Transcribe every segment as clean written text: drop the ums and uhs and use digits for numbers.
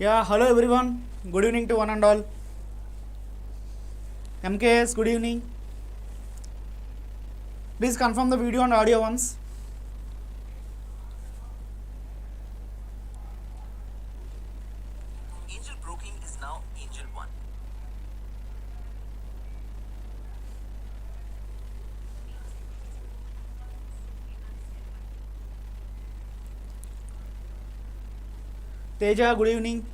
Yeah, hello everyone. Good evening to one and all. MKS, good evening. Please confirm the video and audio once. Angel broking is now Angel 1. Teja, good evening.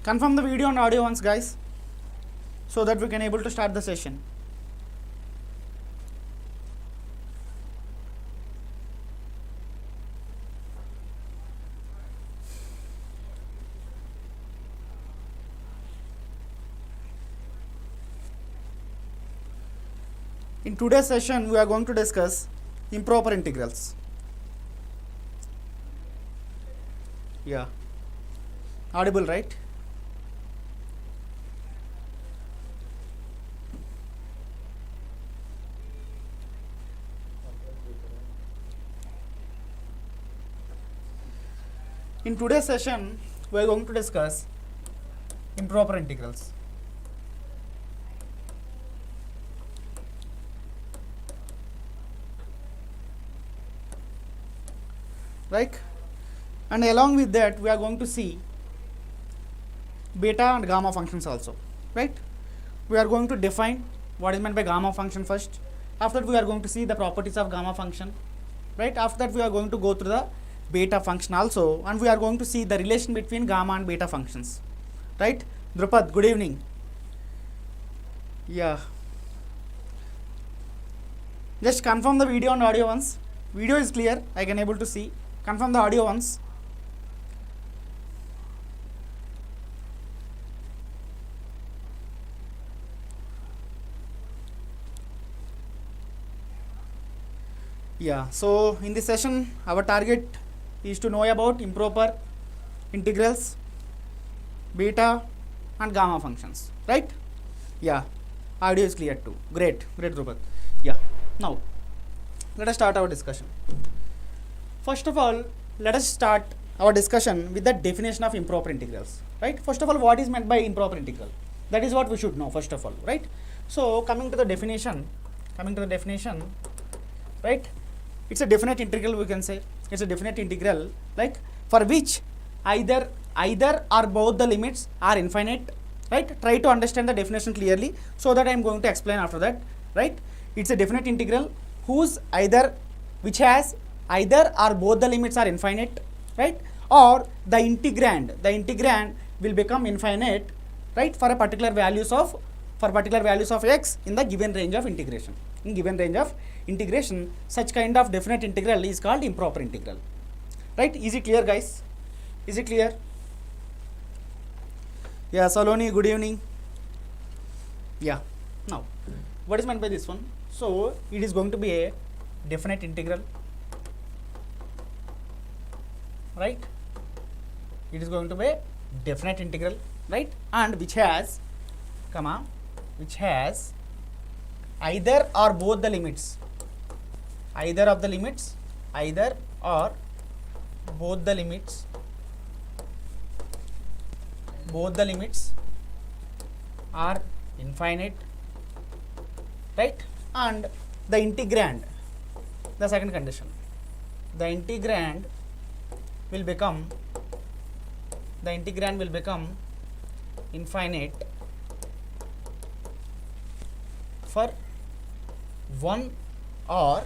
Confirm the video and audio once, guys, so that we can able to start the session. In today's session, we are going to discuss improper integrals. Yeah. Audible, right? In today's session, we are going to discuss improper integrals. Right? And along with that, we are going to see beta and gamma functions also. Right? We are going to define what is meant by gamma function first. After that, we are going to see the properties of gamma function. Right? After that, we are going to go through the beta function also, and we are going to see the relation between gamma and beta functions. Right? Drupad, good evening. Yeah. Just confirm the video and audio once. Video is clear, I can able to see. Confirm the audio once. Yeah, so in this session, our target is to know about improper integrals, beta and gamma functions, right? Yeah, audio is clear too. Great, Drupad. Yeah, now let us start our discussion. First of all, let us start our discussion with the definition of improper integrals, right? First of all, what is meant by improper integral? That is what we should know first of all, right? So coming to the definition, right? It's a definite integral, we can say. It's a definite integral, like for which either or both the limits are infinite, right? Try to understand the definition clearly so that I am going to explain after that, right? It's a definite integral which has either or both the limits are infinite, right? Or the integrand will become infinite, right? For particular values of x in the given range of integration. In given range of integration, such kind of definite integral is called improper integral, right? Is it clear, guys? Is it clear? Yeah, Saloni, good evening. Yeah, now what is meant by this one? So it is going to be a definite integral, right? It is going to be a definite integral, right? And which has either or both the limits, either or both the limits are infinite, right? And the integrand, the second condition, the integrand will become infinite for one or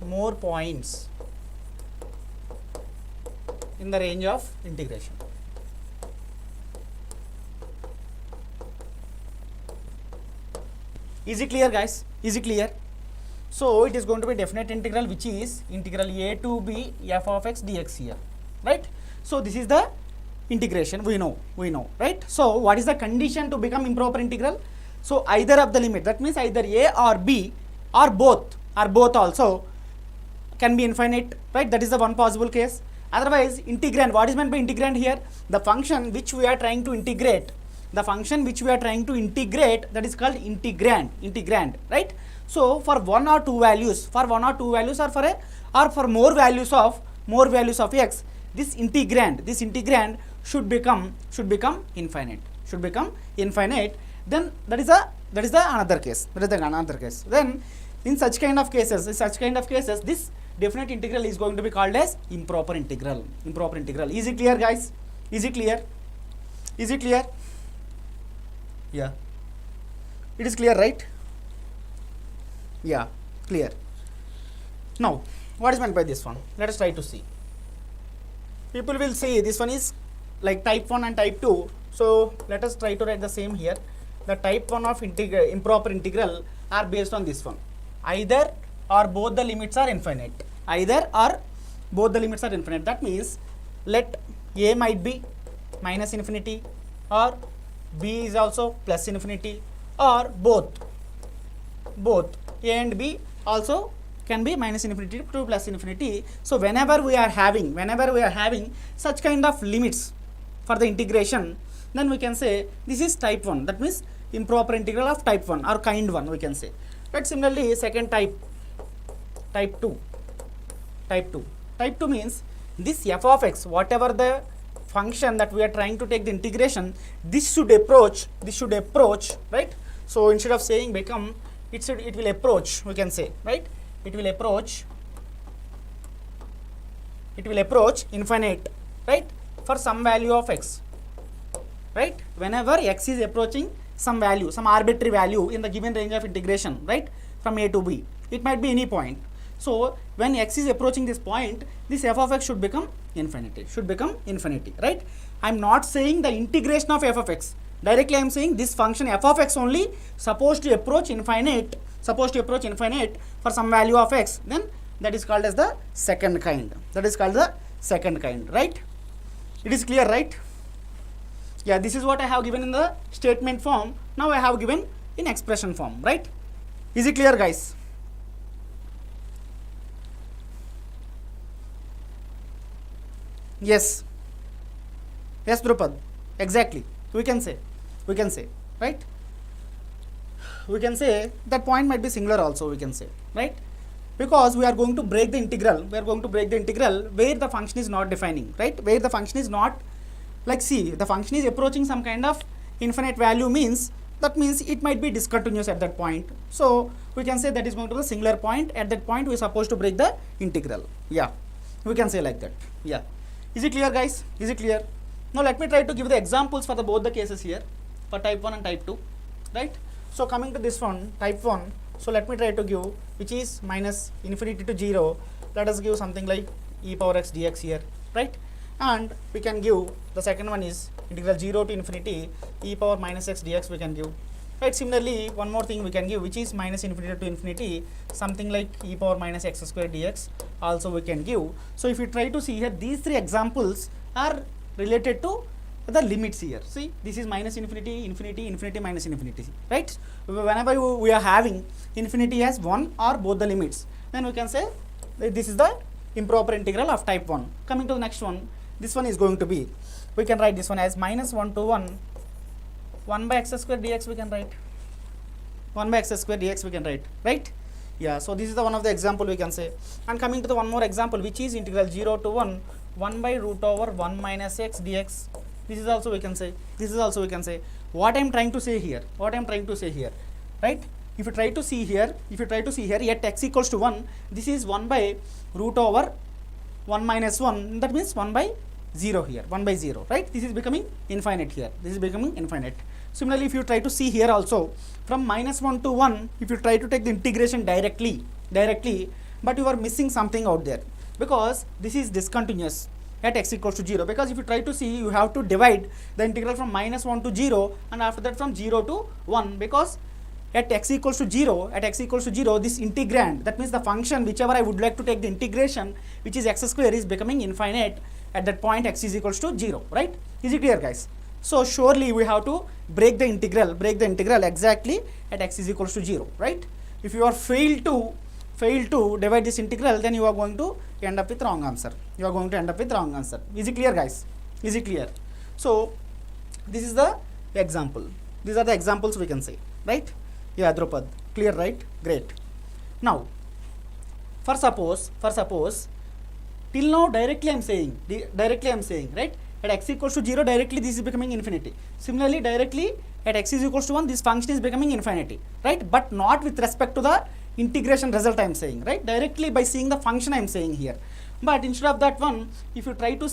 more points in the range of integration. Is it clear, guys? Is it clear? So it is going to be definite integral, which is integral a to b f of x dx here, right? So this is the integration, we know, right? So what is the condition to become improper integral? So either of the limit, that means either a or b or both also can be infinite, right? That is the one possible case. Otherwise, integrand, what is meant by integrand here? The function which we are trying to integrate, that is called integrand, right? So for one or two values, or for more values of x, this integrand should become infinite. Then that is the another case. Then in such kind of cases, this definite integral is going to be called as improper integral. Is it clear, guys? Is it clear? Yeah. It is clear, right? Yeah, clear. Now, what is meant by this one? Let us try to see. People will say this one is like type 1 and type 2. So let us try to write the same here. The type 1 of improper integral are based on this one. Either or both the limits are infinite. That means let a might be minus infinity, or b is also plus infinity, or both a and b also can be minus infinity to plus infinity. So whenever we are having such kind of limits for the integration, then we can say this is type 1. That means improper integral of type 1 or kind 1, we can say. But similarly, second type 2 means this f of x, whatever the function that we are trying to take the integration, this should approach, right? So instead of saying become, it will approach, we can say, right? It will approach infinite, right? For some value of x, right? Whenever x is approaching some value, some arbitrary value in the given range of integration, right? From a to b, it might be any point. So when x is approaching this point, this f of x should become infinity, right? I am not saying the integration of f of x. Directly I am saying this function f of x only supposed to approach infinite for some value of x. Then that is called as the second kind. Right? It is clear, right? Yeah, this is what I have given in the statement form. Now I have given in expression form, right? Is it clear, guys? Yes, Drupad, exactly. We can say, right? We can say that point might be singular also, we can say, right? Because we are going to break the integral, where the function is not defining, right? Where the function is not, like, see, the function is approaching some kind of infinite value, means it might be discontinuous at that point. So we can say that is going to be a singular point. At that point we are supposed to break the integral. Yeah, we can say like that. Yeah. Is it clear, guys? Is it clear? Now let me try to give the examples for both the cases here, for type 1 and type 2, right? So coming to this one, type 1, so let me try to give, which is minus infinity to 0, let us give something like e power x dx here, right? And we can give, the second one is integral 0 to infinity, e power minus x dx we can give, right? Similarly, one more thing we can give, which is minus infinity to infinity, something like e power minus x square dx also we can give. So if you try to see here, these three examples are related to the limits here. See, this is minus infinity, infinity, minus infinity, right? Whenever we are having infinity as one or both the limits, then we can say that this is the improper integral of type 1. Coming to the next one, this one is going to be, we can write this one as minus 1 to 1 by x square dx we can write. 1 by x square dx we can write, right? Yeah, so this is the one of the example we can say. And coming to the one more example, which is integral 0 to 1 by root over 1 minus x dx. This is also we can say. What I am trying to say here, right? If you try to see here, at x equals to 1, this is 1 by root over 1 minus 1, that means 1 by 0 here, 1 by 0, right? This is becoming infinite here, Similarly, if you try to see here also, from minus 1 to 1, if you try to take the integration directly, but you are missing something out there, because this is discontinuous at x equals to 0, because if you try to see, you have to divide the integral from minus 1 to 0, and after that from 0 to 1, because at x equals to 0, this integrand, that means the function whichever I would like to take the integration, which is x square, is becoming infinite at that point x is equals to 0, right? Is it clear, guys? So surely we have to break the integral exactly at x is equals to 0, right? If you are failed to divide this integral, then you are going to end up with wrong answer. Is it clear, guys? Is it clear? So this is the example. These are the examples we can say, right? Yeah, Drupad, clear, right? Great. Now, for suppose till now directly I am saying, right, at x equals to 0 directly this is becoming infinity. Similarly directly at x is equals to 1 this function is becoming infinity, right, but not with respect to the integration result I am saying, right, directly by seeing the function I am saying here. But instead of that one, if you try to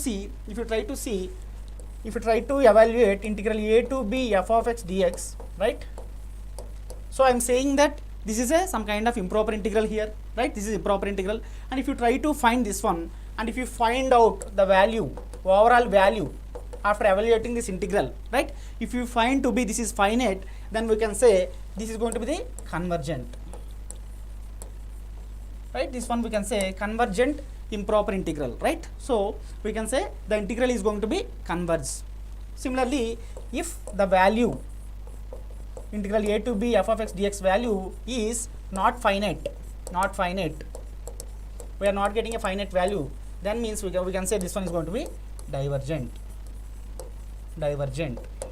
evaluate integral a to b f of x dx, right, so I am saying that this is some kind of improper integral here, right, this is improper integral, and if you try to find this one, and if you find out the value, overall value after evaluating this integral, right, if you find to be this is finite, then we can say this is going to be the convergent, right, this one we can say convergent improper integral, right. So we can say the integral is going to be converged. Similarly, if the value integral a to b f of x dx value is not finite, we are not getting a finite value, then means we can say this one is going to be divergent,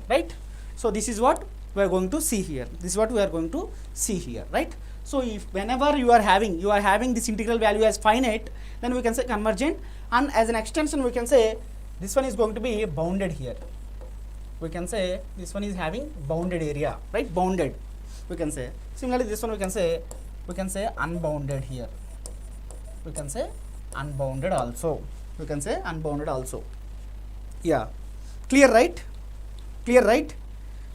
right. So this is what we are going to see here, right. So if whenever you are having this integral value as finite, then we can say convergent, and as an extension we can say this one is going to be bounded here. We can say this one is having bounded area, right, bounded, we can say. Similarly this one we can say unbounded here, we can say unbounded also, yeah, clear, right.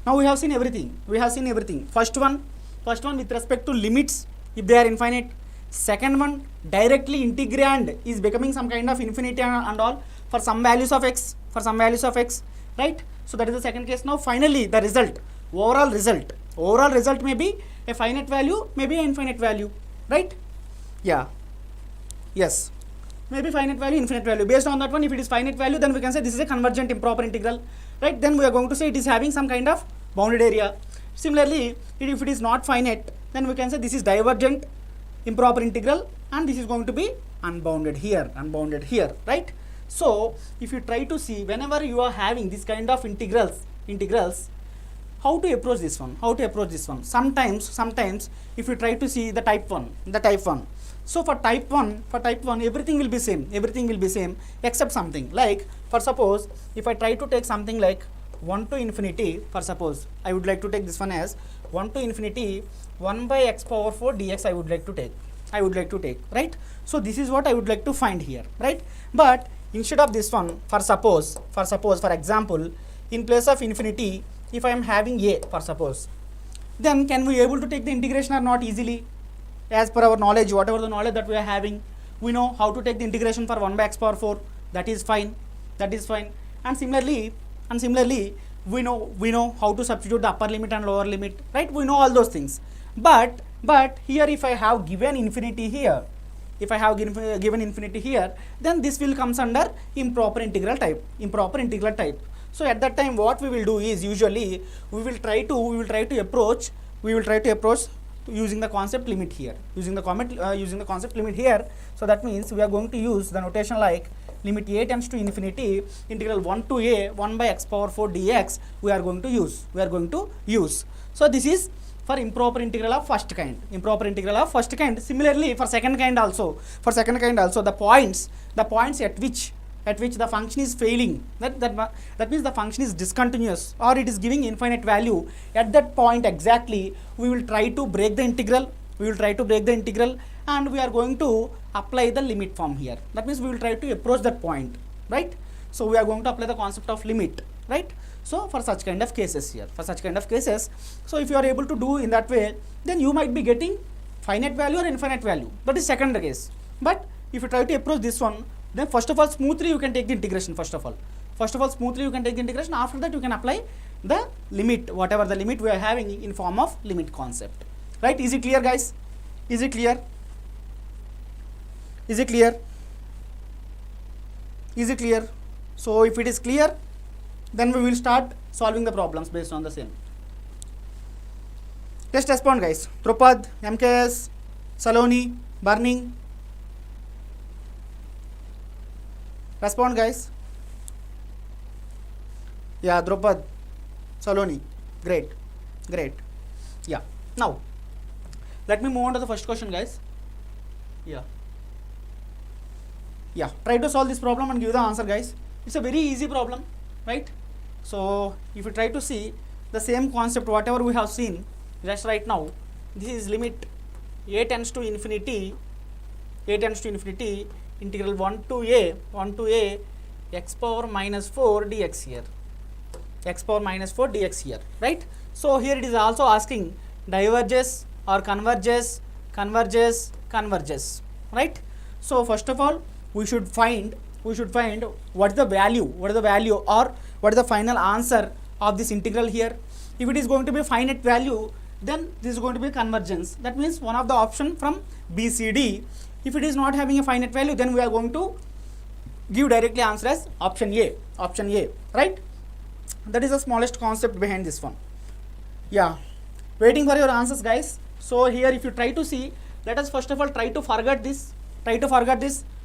Now we have seen everything, first one with respect to limits if they are infinite, second one directly integrand is becoming some kind of infinity and all for some values of x, right. So that is the second case. Now finally the result, overall result may be a finite value, maybe an infinite value, right, yeah, yes, maybe finite value, infinite value. Based on that one, if it is finite value, then we can say this is a convergent improper integral, right. Then we are going to say it is having some kind of bounded area. Similarly, if it is not finite, then we can say this is divergent improper integral, and this is going to be unbounded here, right. So if you try to see whenever you are having this kind of integrals, how to approach this one, sometimes if you try to see the type 1, so for type 1 everything will be same, except something like, for suppose if I try to take something like 1 to infinity, for suppose I would like to take this one as 1 to infinity 1 by x power 4 dx I would like to take, right. So this is what I would like to find here, right. But instead of this one, for example, in place of infinity, if I am having a, for suppose, then can we able to take the integration or not easily? As per our knowledge, whatever the knowledge that we are having, we know how to take the integration for 1 by x power 4, that is fine, and similarly we know how to substitute the upper limit and lower limit, right, we know all those things. But here if I have given infinity here, then this will comes under improper integral type. So at that time what we will do is usually we will try to approach using the concept limit here, So that means we are going to use the notation like limit a tends to infinity integral 1 to a 1 by x power 4 dx we are going to use. So this is for improper integral of first kind. Similarly for second kind also, the points at which the function is failing, that means the function is discontinuous or it is giving infinite value, at that point exactly we will try to break the integral, and we are going to apply the limit form here. That means we will try to approach that point, right. So we are going to apply the concept of limit, right. So for such kind of cases, so if you are able to do in that way, then you might be getting finite value or infinite value. That is second case. But if you try to approach this one, then first of all smoothly you can take the integration. After that you can apply the limit, whatever the limit we are having in form of limit concept, right. Is it clear, guys? Is it clear? So if it is clear, then we will start solving the problems based on the same. Just respond, guys. Drupad, MKS, Saloni, Burning. Respond, guys. Yeah, Drupad, Saloni. Great. Yeah. Now, let me move on to the first question, guys. Yeah, try to solve this problem and give the answer, guys. It's a very easy problem, right? So if you try to see the same concept, whatever we have seen just right now, this is limit a tends to infinity, integral 1 to a x power minus 4 dx here, right? So here it is also asking diverges or converges, right? So first of all, we should find what is the value or what is the final answer of this integral here. If it is going to be finite value, then this is going to be convergence. That means one of the option from B, C, D. If it is not having a finite value, then we are going to give directly answer as option A, right? That is the smallest concept behind this one. Yeah, waiting for your answers, guys. So here if you try to see, let us first of all try to forget this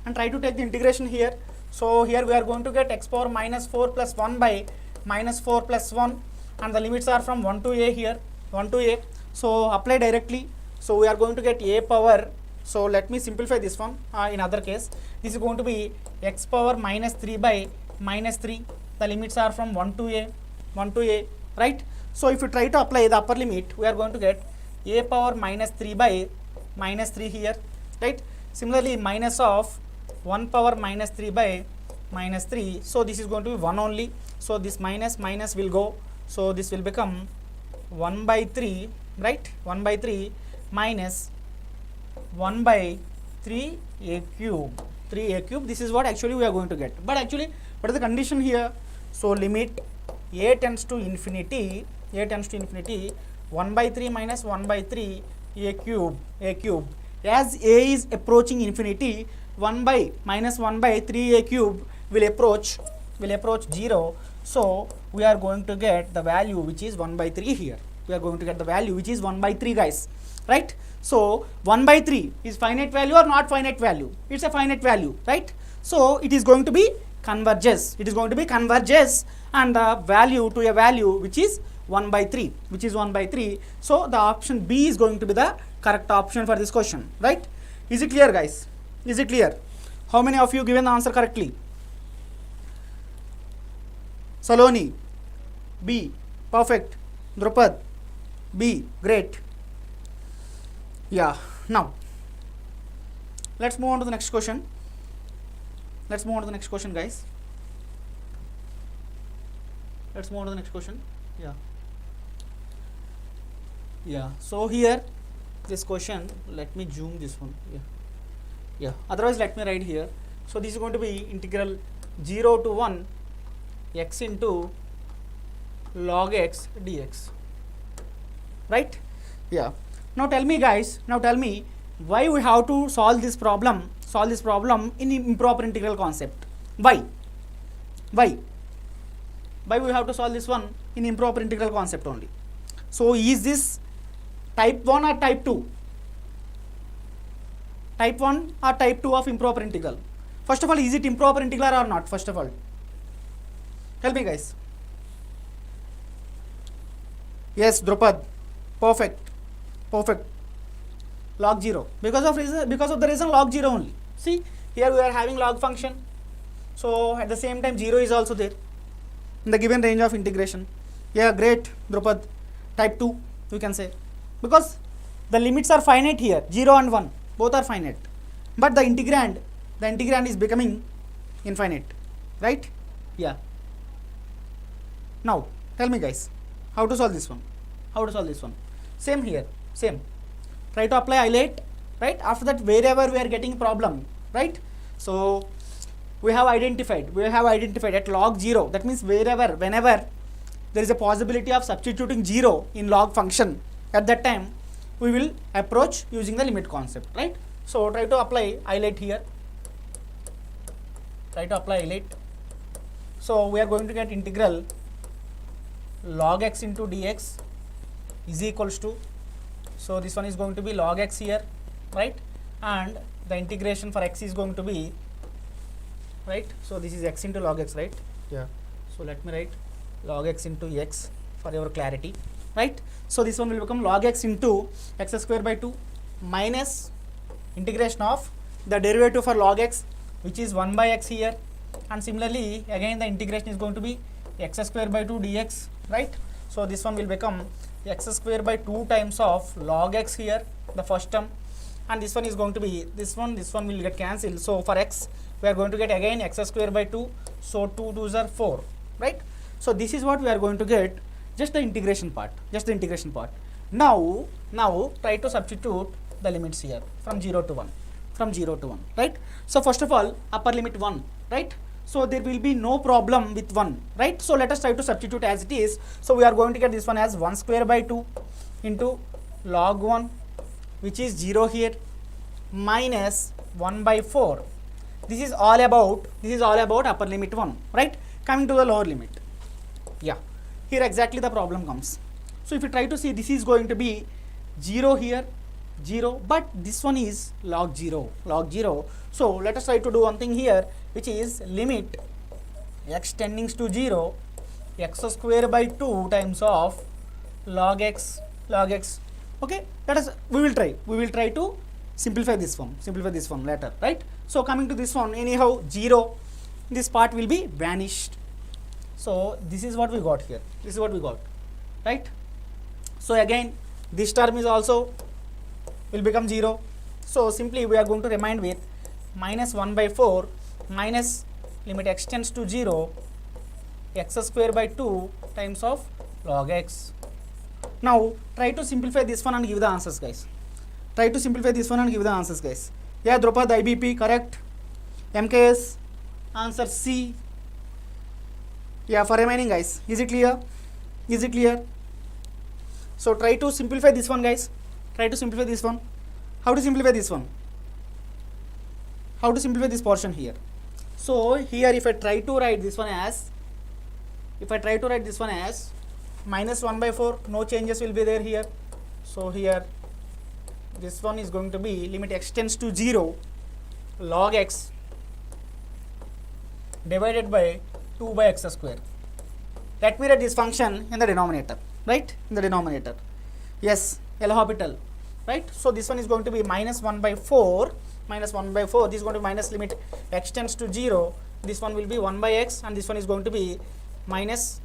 and try to take the integration here. So here we are going to get x power minus 4 plus 1 by minus 4 plus 1, and the limits are from 1 to a here, 1 to a. So apply directly. So we are going to get a power, so let me simplify this one. In other case, this is going to be x power minus 3 by minus 3. The limits are from 1 to a, right? So if you try to apply the upper limit, we are going to get a power minus 3 by minus 3 here, right? Similarly, minus of 1 power minus 3 by minus 3. So this is going to be 1 only. So this minus will go. So this will become 1 by 3, right? 1 by 3 minus 1 by 3a cube. This is what actually we are going to get. But actually, what is the condition here? So limit a tends to infinity, 1 by 3 minus 1 by 3 a cube. As a is approaching infinity, 1 by minus 1 by 3a cube will approach 0. So we are going to get the value which is 1 by 3 here. We are going to get the value which is 1 by 3, guys, right? So 1 by 3 is finite value or not finite value? It's a finite value, right? So it is going to be converges. And the value to a value which is 1 by 3, So the option B is going to be the correct option for this question, right? Is it clear, guys? Is it clear? How many of you given the answer correctly? Saloni, B, perfect. Drupad, B, great. Yeah, now let's move on to the next question. Guys. Let's move on to the next question. Yeah. So here, this question, let me zoom this one. Yeah. Otherwise, let me write here. So this is going to be integral 0 to 1 x into log x dx, right? Yeah. Now tell me, guys, why we have to solve this problem in improper integral concept. Why we have to solve this one in improper integral concept only? So is this type 1 or type 2? Type 1 or type 2 of improper integral? First of all, is it improper integral or not? First of all, tell me, guys. Yes, Drupad, perfect. Log 0, because of the reason log 0 only. See, here we are having log function, so at the same time 0 is also there in the given range of integration. Yeah, great, Drupad. Type 2, we can say, because the limits are finite here, 0 and 1, both are finite, but the integrand is becoming infinite, right? Yeah. Now tell me, guys, how to solve this one? Same here, same. Try to apply highlight, right? After that, wherever we are getting problem, right? So we have identified at log 0. That means whenever there is a possibility of substituting 0 in log function, at that time we will approach using the limit concept, right? So try to apply highlight here. So we are going to get integral log x into dx is equals to, so this one is going to be log x here, right? And the integration for x is going to be, right? So this is x into log x, right? Yeah. So let me write log x into x for your clarity, right? So this one will become log x into x square by 2 minus integration of the derivative for log x, which is 1 by x here, and similarly again the integration is going to be x square by 2 dx, right? So this one will become x square by 2 times of log x here, the first term, and this one is going to be this one will get cancelled. So for x we are going to get again x square by 2, so 2 2s are 4, right? So this is what we are going to get, just the integration part, Now try to substitute the limits here from 0 to 1, right? So first of all, upper limit 1, right? So there will be no problem with 1, right? So let us try to substitute as it is. So we are going to get this one as 1 square by 2 into log 1, which is 0 here, minus 1 by 4. This is all about upper limit 1, right? Coming to the lower limit, yeah, here exactly the problem comes. So if you try to see, this is going to be 0 here, 0, but this one is log 0. So let us try to do one thing here, which is limit x tending to 0, x square by 2 times of log x. Okay, we will try to simplify this one later, right? So coming to this one, anyhow 0, this part will be vanished. So this is what we got here, right? So again this term is also will become 0. So simply we are going to remain with minus 1 by 4 minus limit x tends to 0, x square by 2 times of log x. Now try to simplify this one and give the answers, guys. Yeah, Drupad, IBP, correct. MKS, answer C. Yeah, for remaining guys, is it clear? So try to simplify this one, guys. How to simplify this one? How to simplify this portion here? So here if I try to write this one as minus 1 by 4, no changes will be there here. So here this one is going to be limit x tends to 0, log x divided by 2 by x square. Let me write this function in the denominator, right? Yes, L'Hopital, right? So this one is going to be minus 1 by 4. This is going to be minus limit x tends to 0. This one will be 1 by x, and this one is going to be minus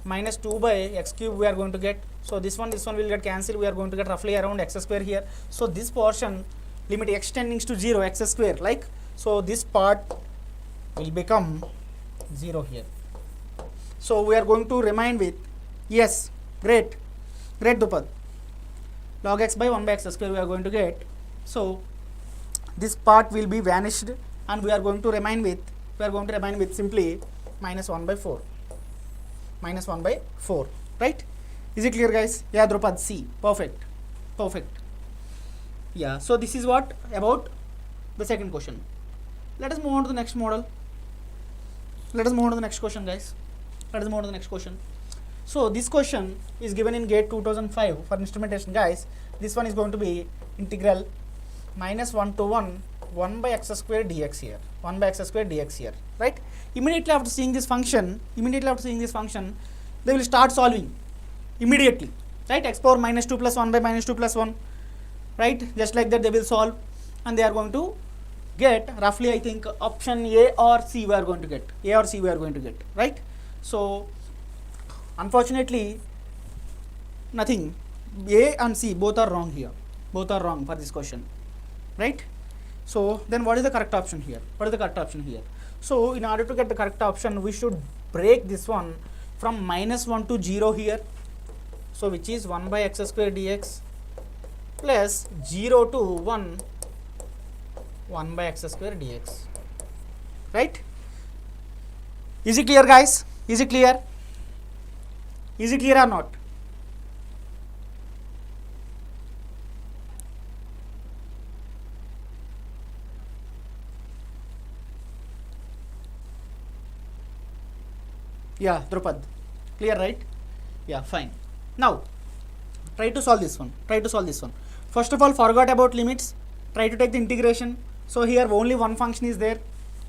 2 by x cube we are going to get. So this one will get cancelled. We are going to get roughly around x square here. So this portion limit x tending to 0, x square, like, so this part will become 0 here. So we are going to remain with, yes, great Dupad, log x by 1 by x square we are going to get. So this part will be vanished, and we are going to remain with simply minus 1 by 4, right? Is it clear, guys? Yeah, Drupad, C, perfect. Yeah, so this is what about the second question. Let us move on to the next model. Guys. So this question is given in GATE 2005 for instrumentation, guys. This one is going to be integral minus 1 to 1 by x square dx here, right? Immediately after seeing this function, they will start solving immediately, right? X power minus 2 plus 1 by minus 2 plus 1, right? Just like that they will solve, and they are going to get roughly, I think, option A or C we are going to get, right? So unfortunately nothing, A and C both are wrong here, for this question, right? So then what is the correct option here? So in order to get the correct option, we should break this one from minus 1 to 0 here, so which is 1 by x square dx plus 0 to 1 by x square dx, right? Is it clear, guys? Is it clear or not? Yeah, Drupad, clear, right? Yeah, fine. Now try to solve this one. First of all, forgot about limits, try to take the integration. So here only one function is there,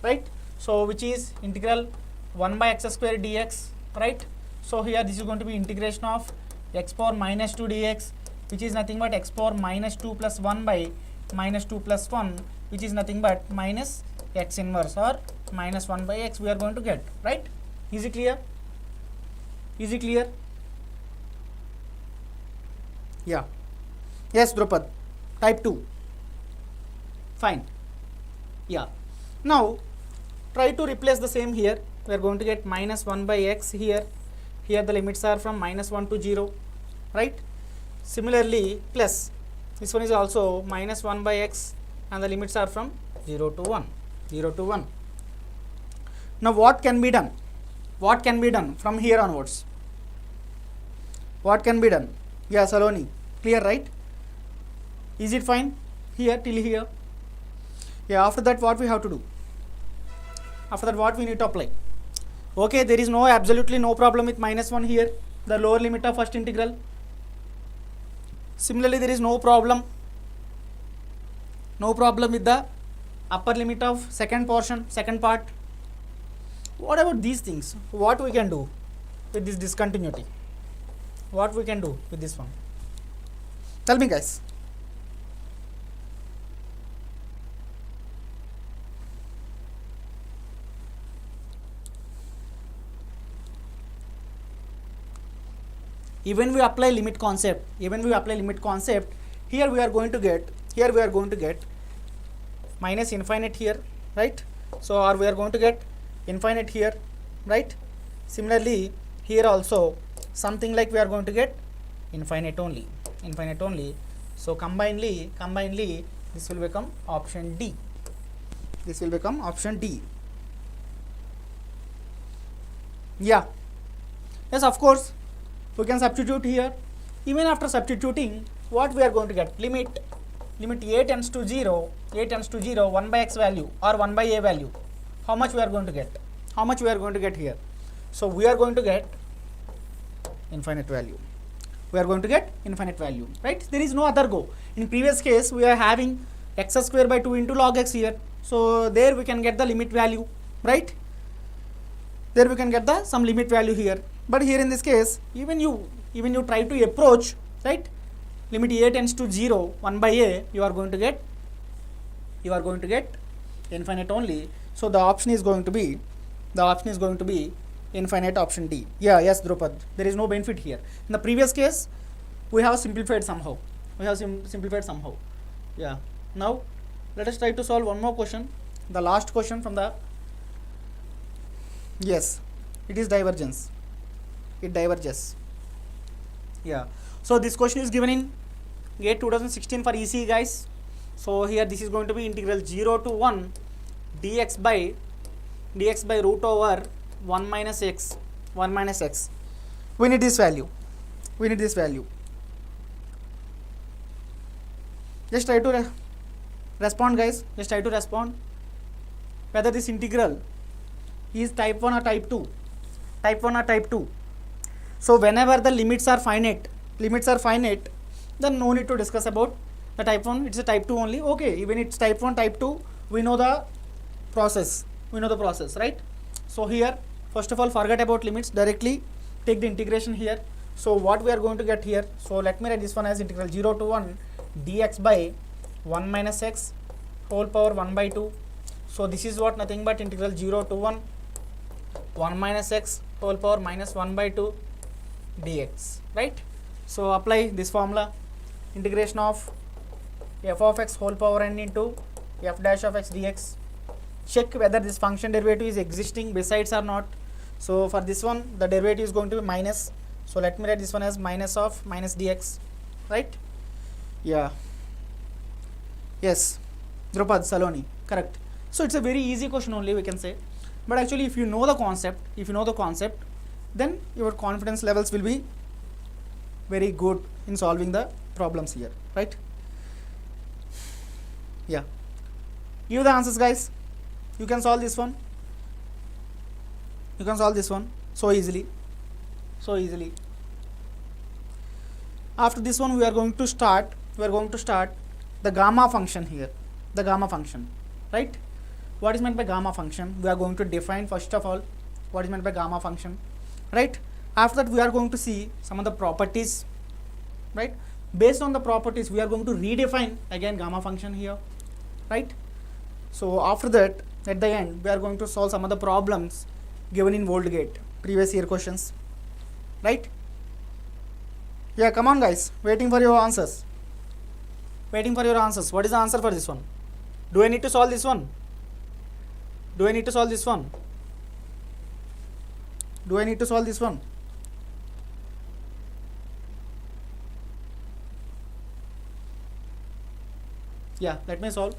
right? So which is integral 1 by x square dx, right? So here this is going to be integration of x power minus 2 dx, which is nothing but x power minus 2 plus 1 by minus 2 plus 1, which is nothing but minus x inverse or minus 1 by x we are going to get, right? Is it clear? Is it clear? Yeah. Yes, Drupad. Type 2. Fine. Yeah. Now, try to replace the same here. We are going to get minus 1 by x here. Here the limits are from minus 1 to 0, right? Similarly, plus. This one is also minus 1 by x and the limits are from 0 to 1. 0 to 1. Now, what can be done? What can be done from here onwards? What can be done? Yeah, Saloni. Clear, right? Is it fine? Here, till here. Yeah, after that what we have to do? After that what we need to apply? Okay, there is no absolutely no problem with minus 1 here, the lower limit of first integral. Similarly, there is no problem with the upper limit of second portion, second part. What about these things? What we can do with this discontinuity? What we can do with this one? Tell me, guys. Even we apply limit concept, here we are going to get minus infinite here, right? So, or we are going to get infinite here, right? Similarly, here also something like we are going to get infinite only. So, combinedly this will become option D. Yeah. Yes, of course. We can substitute here. Even after substituting, what we are going to get? Limit a tends to 0, 1 by x value or 1 by a value. How much we are going to get? Here? So, we are going to get infinite value. Right? There is no other go. In previous case, we are having x square by 2 into log x here. So, there we can get the limit value, right? There we can get the some limit value here. But here in this case, even you try to approach, right? Limit a tends to 0, 1 by a, you are going to get infinite only. So, the option is going to be infinite, option D. Yeah, yes, Drupad. There is no benefit here. In the previous case, we have simplified somehow. Yeah. Now, let us try to solve one more question. The last question from the, yes, it is divergence. It diverges. Yeah. So, this question is given in GATE 2016 for ECE, guys. So, here this is going to be integral 0 to 1 dx by root over 1 minus x. We need this value. Just try to respond, guys. Whether this integral is type 1 or type 2. So, whenever the limits are finite, then no need to discuss about the type 1. It's a type 2 only. Okay, even it's type 1, type 2, we know the process, right? So, here first of all forget about limits, directly take the integration here. So, what we are going to get here? So, let me write this one as integral 0 to 1 dx by 1 minus x whole power 1 by 2. So, this is what nothing but integral 0 to 1 minus x whole power minus 1 by 2 dx, right? So, apply this formula, integration of f of x whole power n into f dash of x dx. Check whether this function derivative is existing besides or not. So, for this one the derivative is going to be minus. So, let me write this one as minus of minus dx, right? Yeah. Yes, Drupad, Saloni, correct. So, it's a very easy question only, we can say. But actually, if you know the concept, then your confidence levels will be very good in solving the problems here, right? Yeah. Give the answers, guys. You can solve this one. So easily. After this one, we are going to start the gamma function here. The gamma function, right? What is meant by gamma function? We are going to define first of all what is meant by gamma function, right? After that, we are going to see some of the properties, right? based on the properties we are going to redefine again gamma function here, right? So after that, at the end, we are going to solve some of the problems given in Volt Gate previous year questions, right? Yeah, come on guys, waiting for your answers. Waiting for your answers. What is the answer for this one? Do I need to solve this one? Do I need to solve this one? Do I need to solve this one? Yeah, let me solve.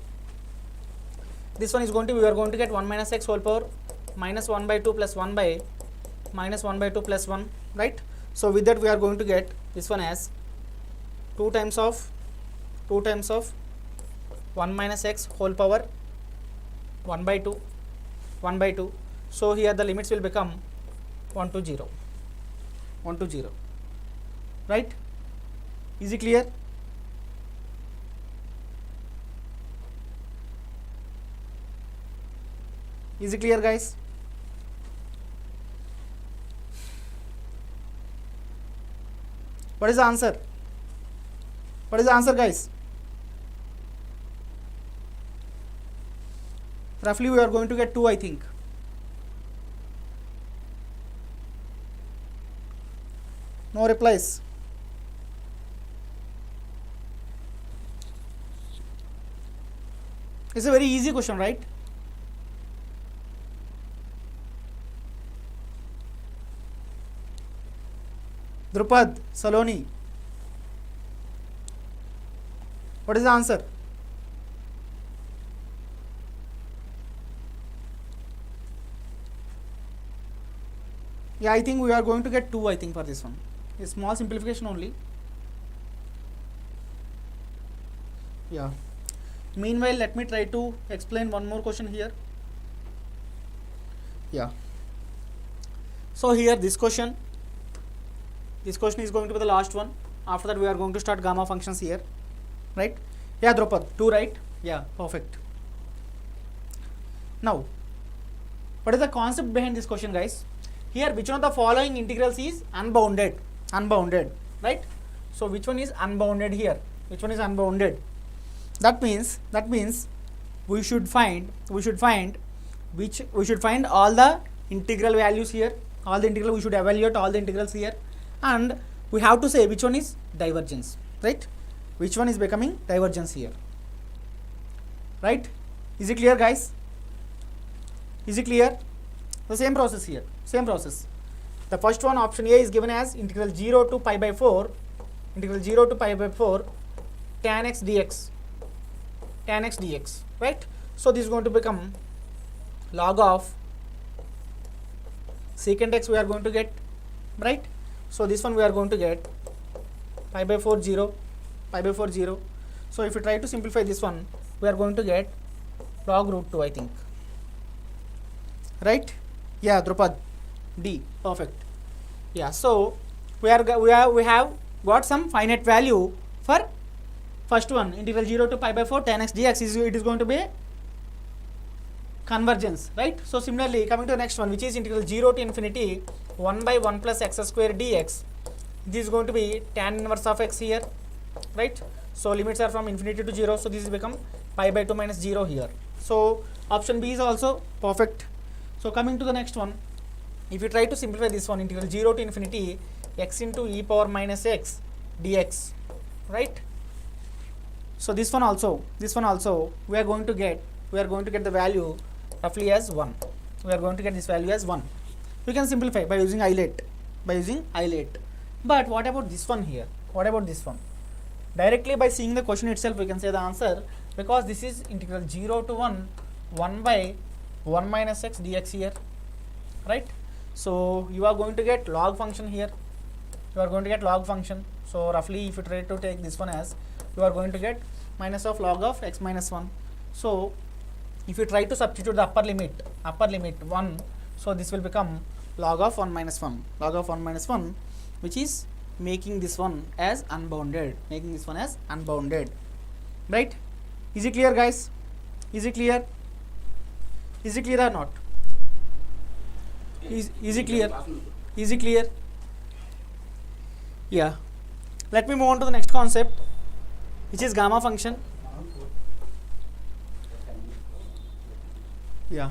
This one is going to, we are going to get 1 minus x whole power minus 1 by 2 plus 1 by minus 1 by 2 plus 1, right? So with that we are going to get this one as 2 times of 1 minus x whole power 1 by 2 1 by 2. So here the limits will become 1 to 0, right? Is it clear? Is it clear guys? What is the answer? What is the answer guys? Roughly we are going to get 2, I think. No replies. It's a very easy question, right? Drupad, Saloni. What is the answer? Yeah, I think we are going to get 2, I think, for this one. A small simplification only. Yeah. Meanwhile, let me try to explain one more question here. Yeah. So here this question is going to be the last one. After that we are going to start gamma functions here, right? Yeah, Drupad, 2, right? Yeah, perfect. Now, what is the concept behind this question, guys? Here, which one of the following integrals is unbounded? Unbounded, right? So which one is unbounded here? Which one is unbounded? That means we should find all the integral values here. All the integral, we should evaluate all the integrals here, and we have to say which one is divergence, right? Which one is becoming divergence here, right? Is it clear, guys? Is it clear? The same process here, same process. The first one, option A, is given as integral 0 to pi by 4 tan x dx, right? So this is going to become log of secant x we are going to get, right? So this one we are going to get pi by 4 0. So if you try to simplify this one, we are going to get log root 2, I think, right? Yeah, Drupad, D, perfect. Yeah, so we have got some finite value for first one, integral 0 to pi by 4 tan x dx. It is going to be convergence, right? So similarly, coming to the next one, which is integral 0 to infinity 1 by 1 plus x square dx. This is going to be tan inverse of x here, right? So limits are from infinity to 0. So this is become pi by 2 minus 0 here. So option B is also perfect. So coming to the next one, if you try to simplify this one, integral 0 to infinity x into e power minus x dx, right? So this one also we are going to get the value roughly as 1. We are going to get this value as 1. We can simplify by using isolate. But what about this one here? What about this one? Directly by seeing the question itself, we can say the answer, because this is integral 0 to 1 by 1 minus x dx here, right? So you are going to get log function here. So roughly, if you try to take this one as, you are going to get minus of log of x minus 1. So if you try to substitute the upper limit 1, so this will become log of 1 minus 1, which is making this one as unbounded, right? Is it clear, guys? Is it clear or not? Is it clear? Yeah. Let me move on to the next concept, which is gamma function. Yeah.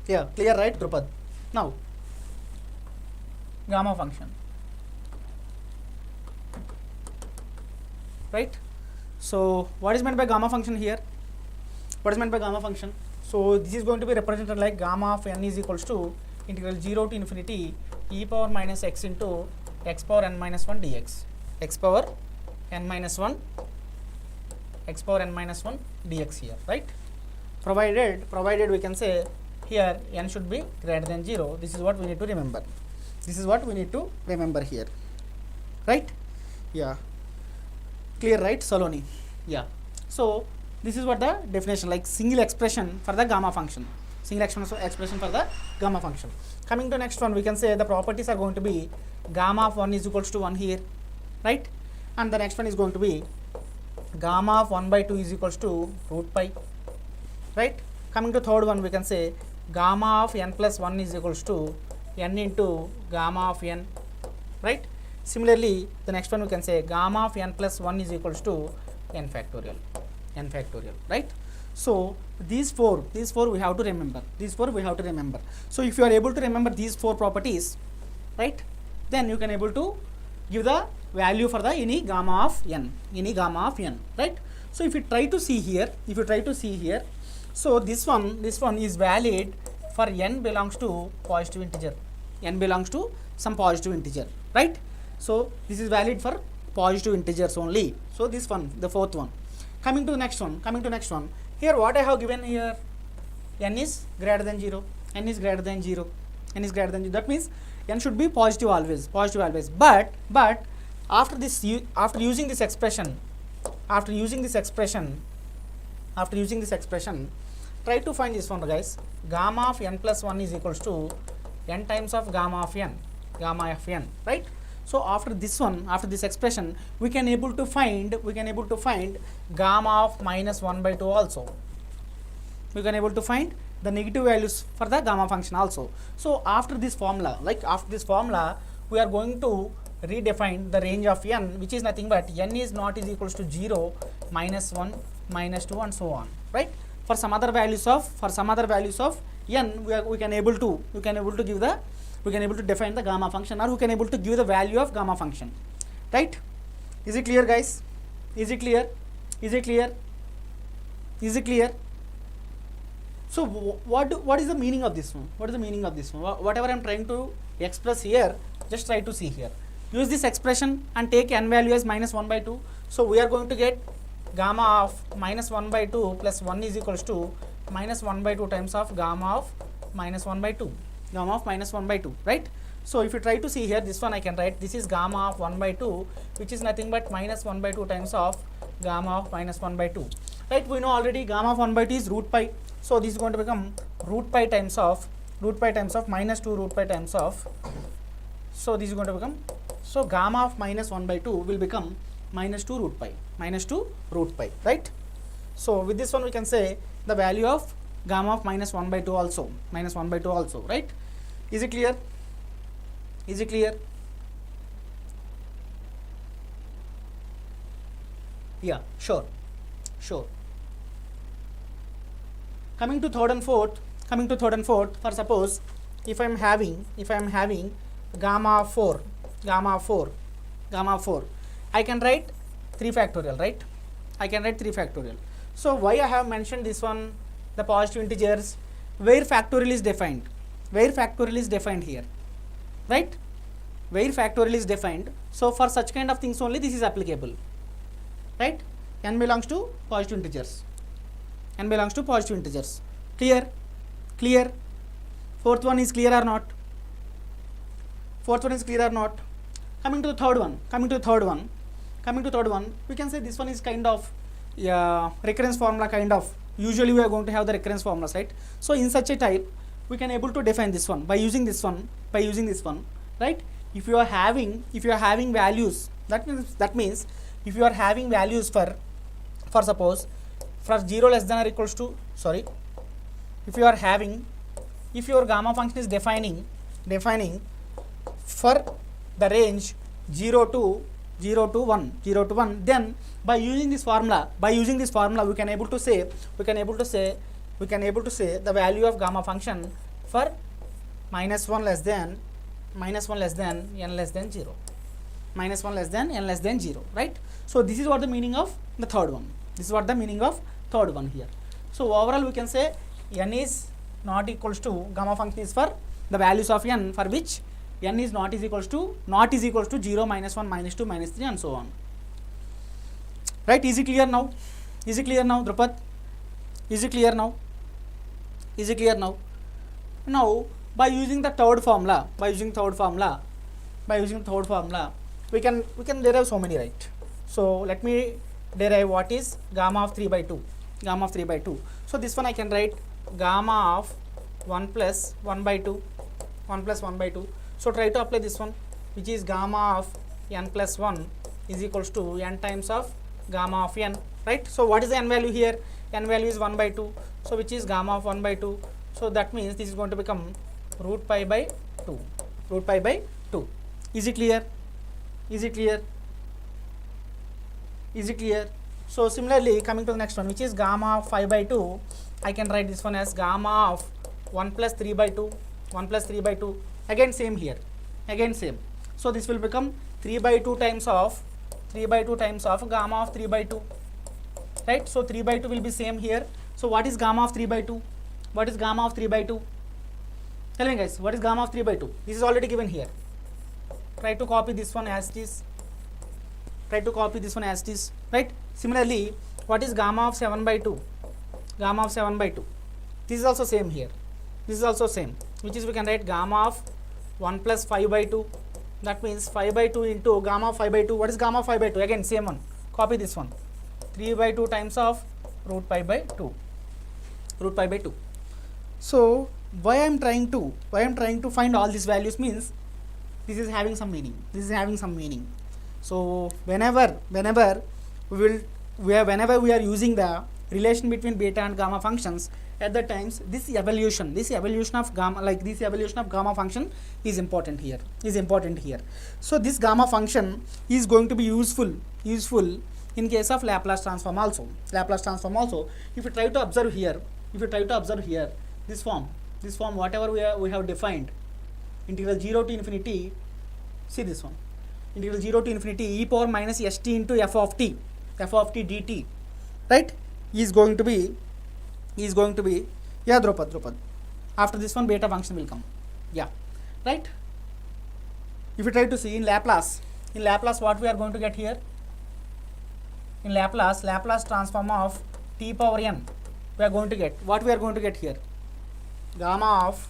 Yeah, clear, right, Drupad? Now, gamma function. Right? So, what is meant by gamma function here? What is meant by gamma function? So, this is going to be represented like gamma of n is equals to integral 0 to infinity e power minus x into x power n minus 1 dx. X power n minus 1 x power n minus 1 dx here, right? Provided we can say here n should be greater than 0. This is what we need to remember. This is what we need to remember here, right? Yeah. Clear, right, Saloni? Yeah. So, this is what the definition, like single expression for the gamma function. Single expression for the gamma function. Coming to next one, we can say the properties are going to be gamma of 1 is equals to 1 here, right? And the next one is going to be gamma of 1 by 2 is equals to root pi, right? Coming to third one, we can say gamma of n plus 1 is equals to n into gamma of n, right? Similarly, the next one we can say gamma of n plus 1 is equals to n factorial, right? So, these four we have to remember. So, if you are able to remember these four properties, right, then you can able to give the value for the any gamma of n, right? So, if you try to see here, so this one is valid for n belongs to positive integer, some positive integer, right? So, this is valid for positive integers only. So, this one, the fourth one. Coming to the next one, here what I have given here, n is greater than 0, that means n should be positive always, but after using this expression, try to find this one, guys. Gamma of n plus 1 is equals to n times of gamma of n, right? So, after this expression, we can able to find gamma of minus 1 by 2 also. We can able to find the negative values for the gamma function also. So, after this formula, we are going to redefine the range of n, which is nothing but n is not is equals to 0, minus 1, minus 2, and so on, right? For some other values of n, we can able to define the gamma function, or we can able to give the value of gamma function, right? Is it clear, guys? Is it clear? So, what is the meaning of this one? Whatever I am trying to express here, just try to see here. Use this expression and take n value as minus 1 by 2. So, we are going to get gamma of minus 1 by 2 plus 1 is equals to minus 1 by 2 times of gamma of minus 1 by 2. Right? So, if you try to see here, this one I can write, this is gamma of 1 by 2, which is nothing but minus 1 by 2 times of gamma of minus 1 by 2. Right? We know already gamma of 1 by 2 is root pi. So, this is going to become root pi times of minus 2 root pi times of. So, this is going to become, so gamma of minus 1 by 2 will become minus 2 root pi, right? So, with this one we can say the value of gamma of minus 1 by 2 also, right? Is it clear? Yeah, sure. Coming to third and fourth, for suppose if I am having gamma 4, I can write 3 factorial, right? So, why I have mentioned this one, the positive integers, where factorial is defined here, right? So, for such kind of things only this is applicable, right? N belongs to positive integers. Clear? Fourth one is clear or not? Coming to the third one, we can say this one is kind of recurrence formula kind of. Usually we are going to have the recurrence formulas, right? So, in such a type, we can able to define this one by using this one, right? If you are having values, that means if you are having values for suppose for 0 less than or equals to, if your gamma function is defining for the range 0 to 1, then by using this formula we can able to say the value of gamma function for minus 1 less than n less than 0, minus 1 less than n less than 0, right? So this is what the meaning of the third one. Here. So overall we can say n is not equals to, gamma function is for the values of n for which n is not is equals to 0, minus 1, minus 2, minus 3 and so on. Right? Is it clear now? Drupad? Is it clear now? Now by using the third formula, we can derive so many, right? So let me derive what is gamma of 3 by 2. So this one I can write gamma of 1 plus 1 by 2. So try to apply this one, which is gamma of n plus 1 is equals to n times of gamma of n, right? So what is the n value here? N value is 1 by 2. So which is gamma of 1 by 2. So that means this is going to become root pi by 2. Is it clear? So similarly, coming to the next one, which is gamma of 5 by 2, I can write this one as gamma of 1 plus 3 by 2. Again same here. So this will become 3 by 2 times of gamma of 3 by 2. Right? So 3 by 2 will be same here. So what is gamma of 3 by 2? Tell me guys, what is gamma of 3 by 2? This is already given here. Try to copy this one as it is. Right? Similarly, what is gamma of 7 by 2? This is also same here. Which is we can write gamma of 1 plus 5 by 2. That means 5 by 2 into gamma of 5 by 2. What is gamma of 5 by 2? Again same one. Copy this one. 3 by 2 times of root pi by 2. So why I am trying to find all these values means this is having some meaning. So whenever we are using the relation between beta and gamma functions, at the times this evolution of gamma function is important here. So this gamma function is going to be useful in case of Laplace transform also. If you try to observe here, this form whatever we have defined, integral 0 to infinity, see this one, integral 0 to infinity e power minus st into f of t dt, right, is going to be Drupad. After this one beta function will come, right? If you try to see in Laplace what we are going to get here, in Laplace transform of t power n, we are going to get here gamma of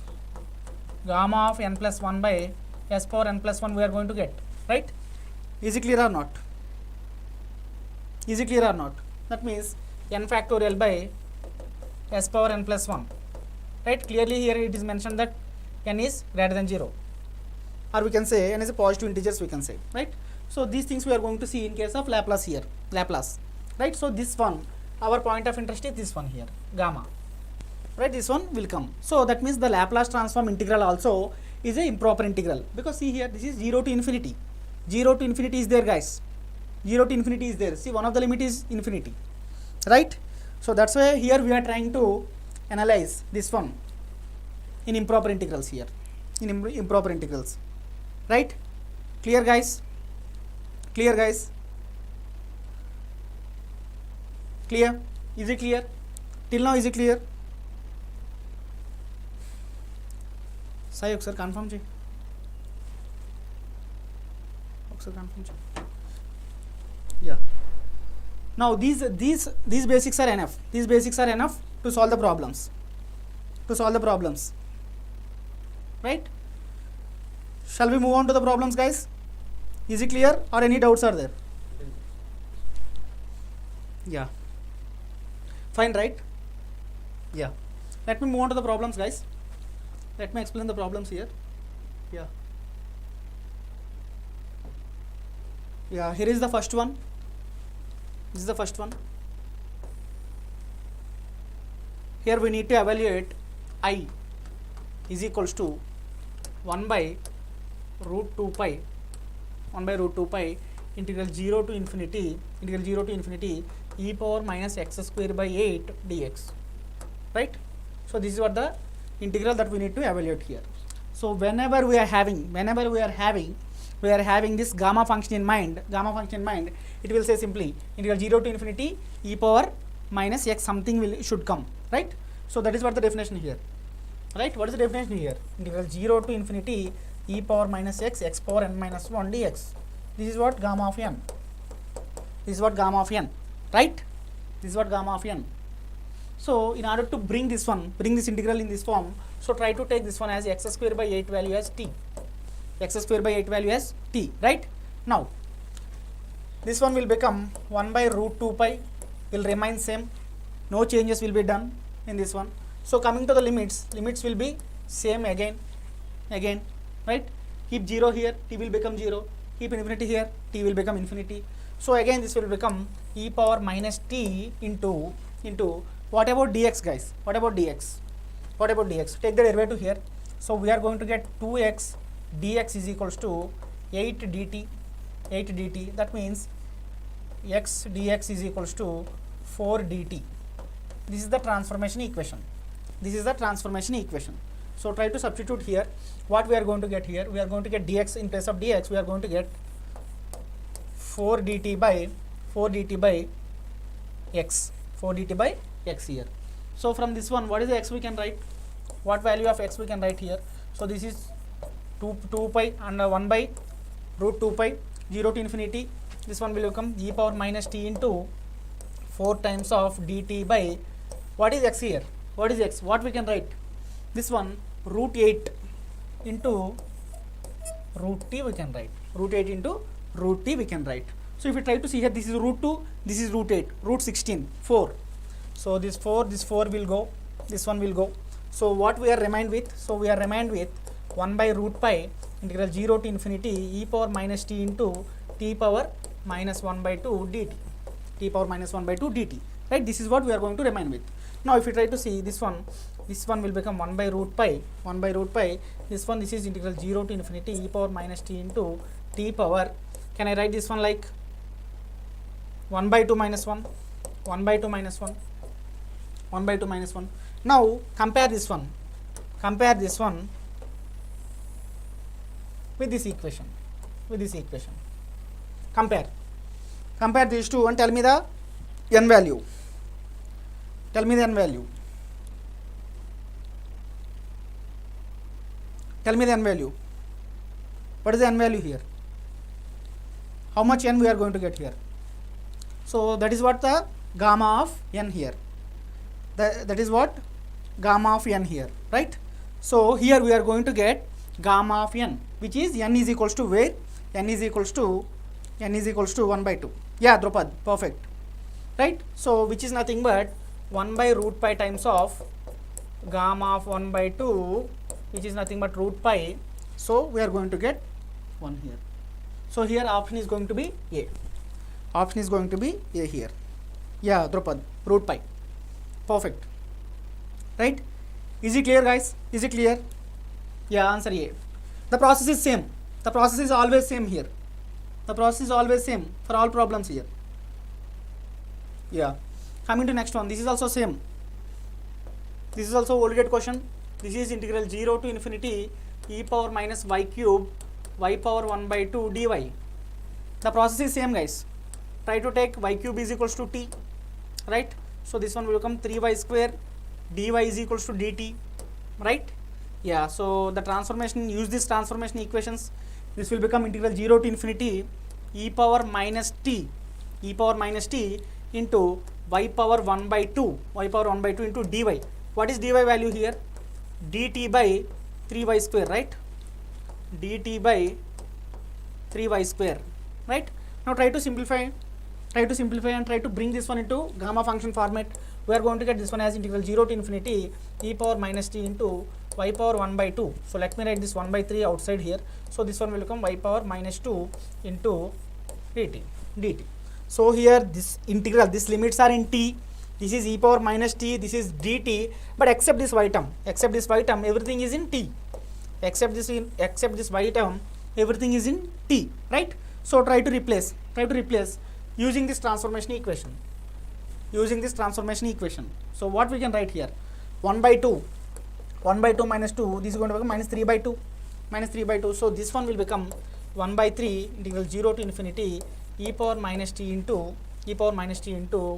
n plus 1 by s power n plus 1 we are going to get, right? Is it clear or not? That means n factorial by s power n plus 1, right? Clearly here it is mentioned that n is greater than 0, or we can say n is a positive integers, we can say, right? So these things we are going to see in case of Laplace here, right? So this one, our point of interest is this one here, gamma, right? This one will come. So that means the Laplace transform integral also is a improper integral, because see here, this is 0 to infinity is there, guys. 0 to infinity is there. See, one of the limit is infinity, right? So that's why here we are trying to analyze this one in improper integrals here, right? Clear guys? Clear? Is it clear? Till now is it clear? Sai ఒకసారి confirm చేయి. Yeah. Now these basics are enough. To solve the problems. Right? Shall we move on to the problems, guys? Is it clear or any doubts are there? Yeah. Fine, right? Yeah. Let me move on to the problems, guys. Let me explain the problems here. Yeah, here is the first one. Here we need to evaluate I is equals to 1 by root 2 pi 1 by root 2 pi integral 0 to infinity e power minus x square by 8 dx, right? So this is what the integral that we need to evaluate here. So whenever we are having this gamma function in mind, it will say simply integral 0 to infinity e power minus x something should come, right? So that is what the definition here, right? What is the definition here? Integral 0 to infinity e power minus x power n minus 1 dx. This is what gamma of n. Right? This is what gamma of n. So in order to bring this integral in this form, so try to take this one as x square by 8 value as t. Right? Now this one will become 1 by root 2 pi, will remain same, no changes will be done in this one. So coming to the limits will be same again, right? Keep 0 here, t will become 0. Keep infinity here, t will become infinity. So again this will become e power minus t into what about dx, guys? What about dx? Take the derivative here. So we are going to get 2x dx is equals to 8 dt. That means x dx is equals to 4 dt. This is the transformation equation. So try to substitute here. What we are going to get here? We are going to get dx, in place of dx we are going to get 4 dt by x. 4 dt by x here. So from this one, what is the x we can write? What value of x we can write here? So this is 2 pi and 1 by root 2 pi 0 to infinity. This one will become e power minus t into 4 times of dt by, what is x here? What is x? What we can write? This one root 8 into root t we can write. So if you try to see here, this is root 2, this is root 8, root 16, 4. So this 4 will go, this one will go. So what we are remained with? So we are remained with 1 by root pi integral 0 to infinity e power minus t into t power minus 1 by 2 dt. Right? This is what we are going to remain with. Now if you try to see this one will become 1 by root pi. This is integral 0 to infinity e power minus t into t power. Can I write this one like 1 by 2 minus 1? Now compare this one with this equation. Compare these two and tell me the n value. What is the n value here? How much n we are going to get here? So that is what the gamma of n here. That is what gamma of n here, right? So here we are going to get gamma of n, which is n is equals to where? N is equals to 1 by 2. Yeah, Drupad, perfect. Right? So which is nothing but 1 by root pi times of gamma of 1 by 2, which is nothing but root pi. So we are going to get 1 here. So here option is going to be A. Here. Yeah, Drupad, root pi. Perfect. Right? Is it clear, guys? Yeah, answer A. The process is same. The process is always same here. For all problems here. Yeah. Coming to next one. This is also same. This is also old gate question. This is integral 0 to infinity e power minus y cube y power 1 by 2 dy. The process is same, guys. Try to take y cube is equals to t, right? So this one will become 3y square, dy is equals to dt, right? Yeah, so the transformation, use this transformation equations. This will become integral 0 to infinity e power minus t into y power 1 by 2 into dy. What is dy value here? dt by 3y square, right? dt by 3y square, right? Now try to simplify and try to bring this one into gamma function format. We are going to get this one as integral 0 to infinity e power minus t into y power 1 by 2. So let me write this 1 by 3 outside here. So this one will become y power minus 2 into dt. So here this integral, these limits are in t. This is e power minus t, this is dt, but except this y term, everything is in t. except this y term, everything is in t, right? So try to replace using this transformation equation. So what we can write here? 1 by 2 minus 2, this is going to become minus 3 by 2. So this one will become 1 by 3 integral 0 to infinity e power minus t into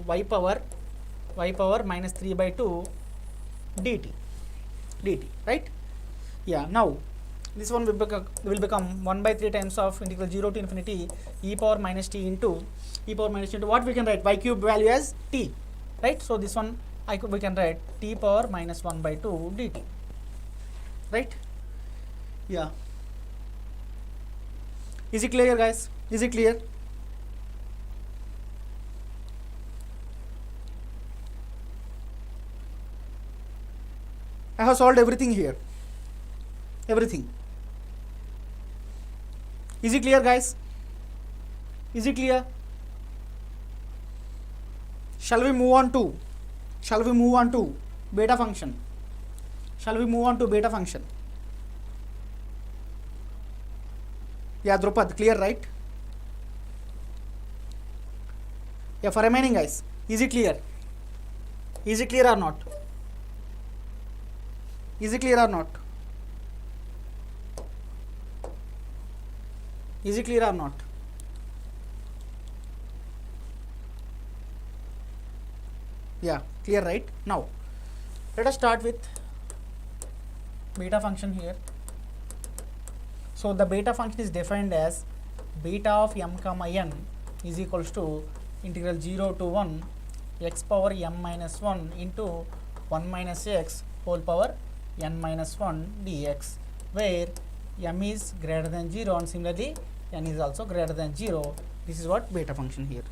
y power minus 3 by 2 dt, right? Yeah, now this one will become 1 by 3 times of integral 0 to infinity e power minus t into what we can write? Y cube value as t, right? So this one we can write t power minus 1 by 2 dt, right? Yeah. Is it clear, guys? Is it clear? I have solved everything here. Everything. Is it clear, guys? Is it clear? Shall we move on to beta function? Yeah, Drupad, clear, right? Yeah, for remaining guys, is it clear? Is it clear or not? Is it clear or not? Is it clear or not? Yeah, clear, right? Now let us start with beta function here. So the beta function is defined as beta of m comma n is equals to integral 0 to 1 x power m minus 1 into 1 minus x whole power n minus 1 dx, where m is greater than 0 and similarly n is also greater than 0. This is what beta function here.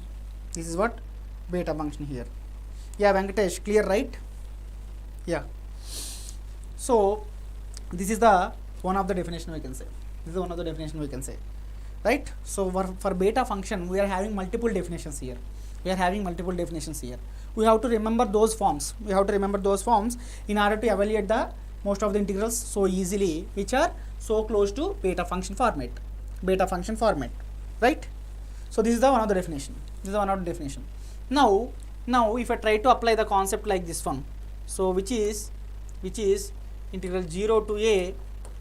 Yeah, Venkatesh, clear, right? Yeah. So this is the one of the definition we can say. Right? So for beta function, we are having multiple definitions here. We have to remember those forms. in order to evaluate the most of the integrals so easily, which are so close to beta function format. Right? So this is the one of the definition. Now if I try to apply the concept like this one, so which is integral 0 to a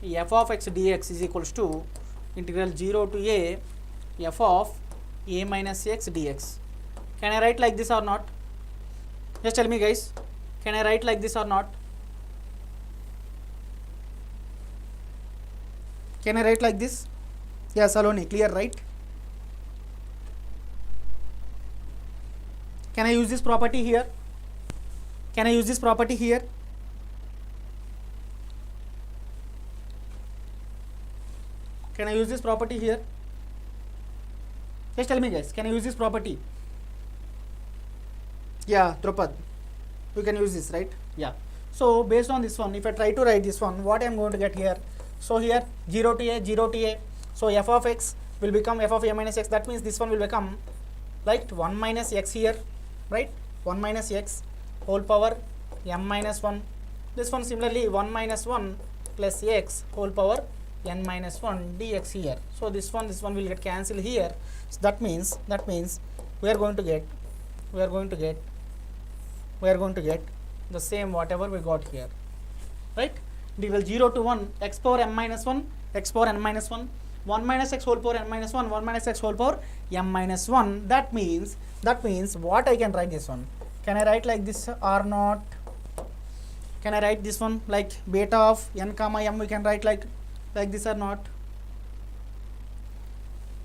f of x dx is equals to integral 0 to a f of a minus x dx. Can I write like this or not? Just tell me, guys. Can I write like this or not? Can I write like this? Yeah, Saloni, clear, right? Can I use this property here? Can I use this property here? Can I use this property here? Just tell me, guys. Can I use this property? Yeah, Drupad, we can use this, right? Yeah. So based on this one, if I try to write this one, what I am going to get here? So here 0 to a. So f of x will become f of a minus x. That means this one will become like 1 minus x here, right? 1 minus x whole power m minus 1. This one similarly 1 minus 1 plus x whole power n minus 1 dx here. So this one will get cancelled here. So that means we are going to get the same whatever we got here, right? Integral 0 to 1 x power m minus 1 x power n minus 1 1 minus x whole power n minus 1 1 minus x whole power m minus 1. That means what I can write this one? Can I write like this or not? Can I write this one like beta of n comma m? We can write like this or not?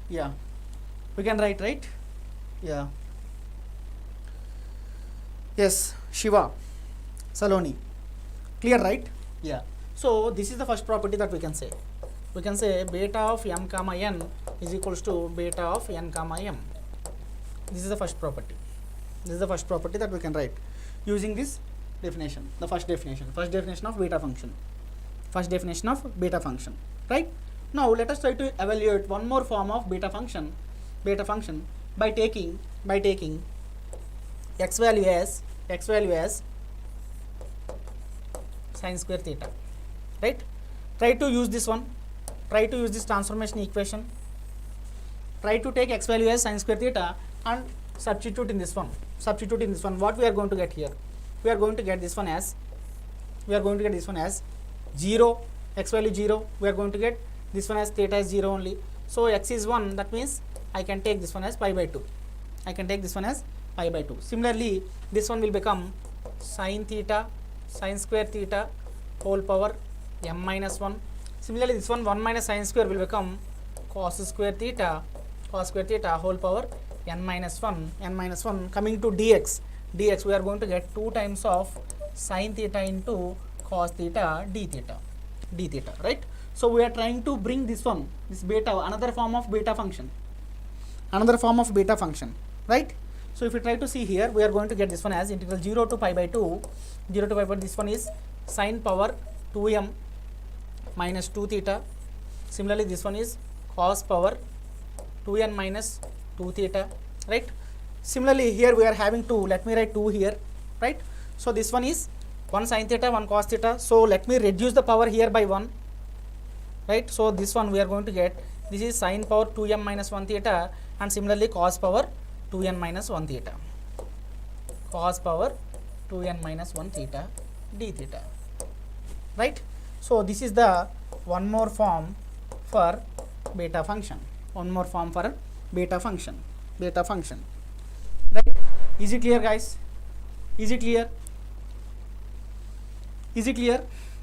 Yeah, we can write, right? Yeah. Yes, Shiva, Saloni, clear, right? Yeah. So this is the first property that we can say. We can say beta of m comma n is equals to beta of n comma m. This is the first property. That we can write using this definition. The first definition of beta function. Right? Now let us try to evaluate one more form of beta function by taking x value as sin square theta, right? Try to use this one. Try to use this transformation equation. Try to take x value as sin square theta and substitute in this one. Substitute in this one. What we are going to get here? We are going to get this one as 0, x value 0. We are going to get this one as theta is 0 only. So x is 1, that means I can take this one as pi by 2. I can take this one as pi by 2. Similarly, this one will become sin square theta whole power m minus 1. Similarly, this one 1 minus sin square will become cos square theta whole power n minus 1. Coming to dx, we are going to get 2 times of sin theta into cos theta d theta, right? So we are trying to bring this one, this beta, another form of beta function, right? So if you try to see here, we are going to get this one as integral 0 to pi by 2, this one is sin power 2m minus 2 theta. Similarly, this one is cos power 2n minus 2 theta, right? Similarly, here we are having 2, let me write 2 here, right? So this one is 1 sin theta, 1 cos theta. So let me reduce the power here by 1, right? So this one we are going to get, this is sin power 2m minus 1 theta, and similarly cos power 2n minus 1 theta, d theta, right? So this is the one more form for beta function, right? Is it clear, guys? Is it clear?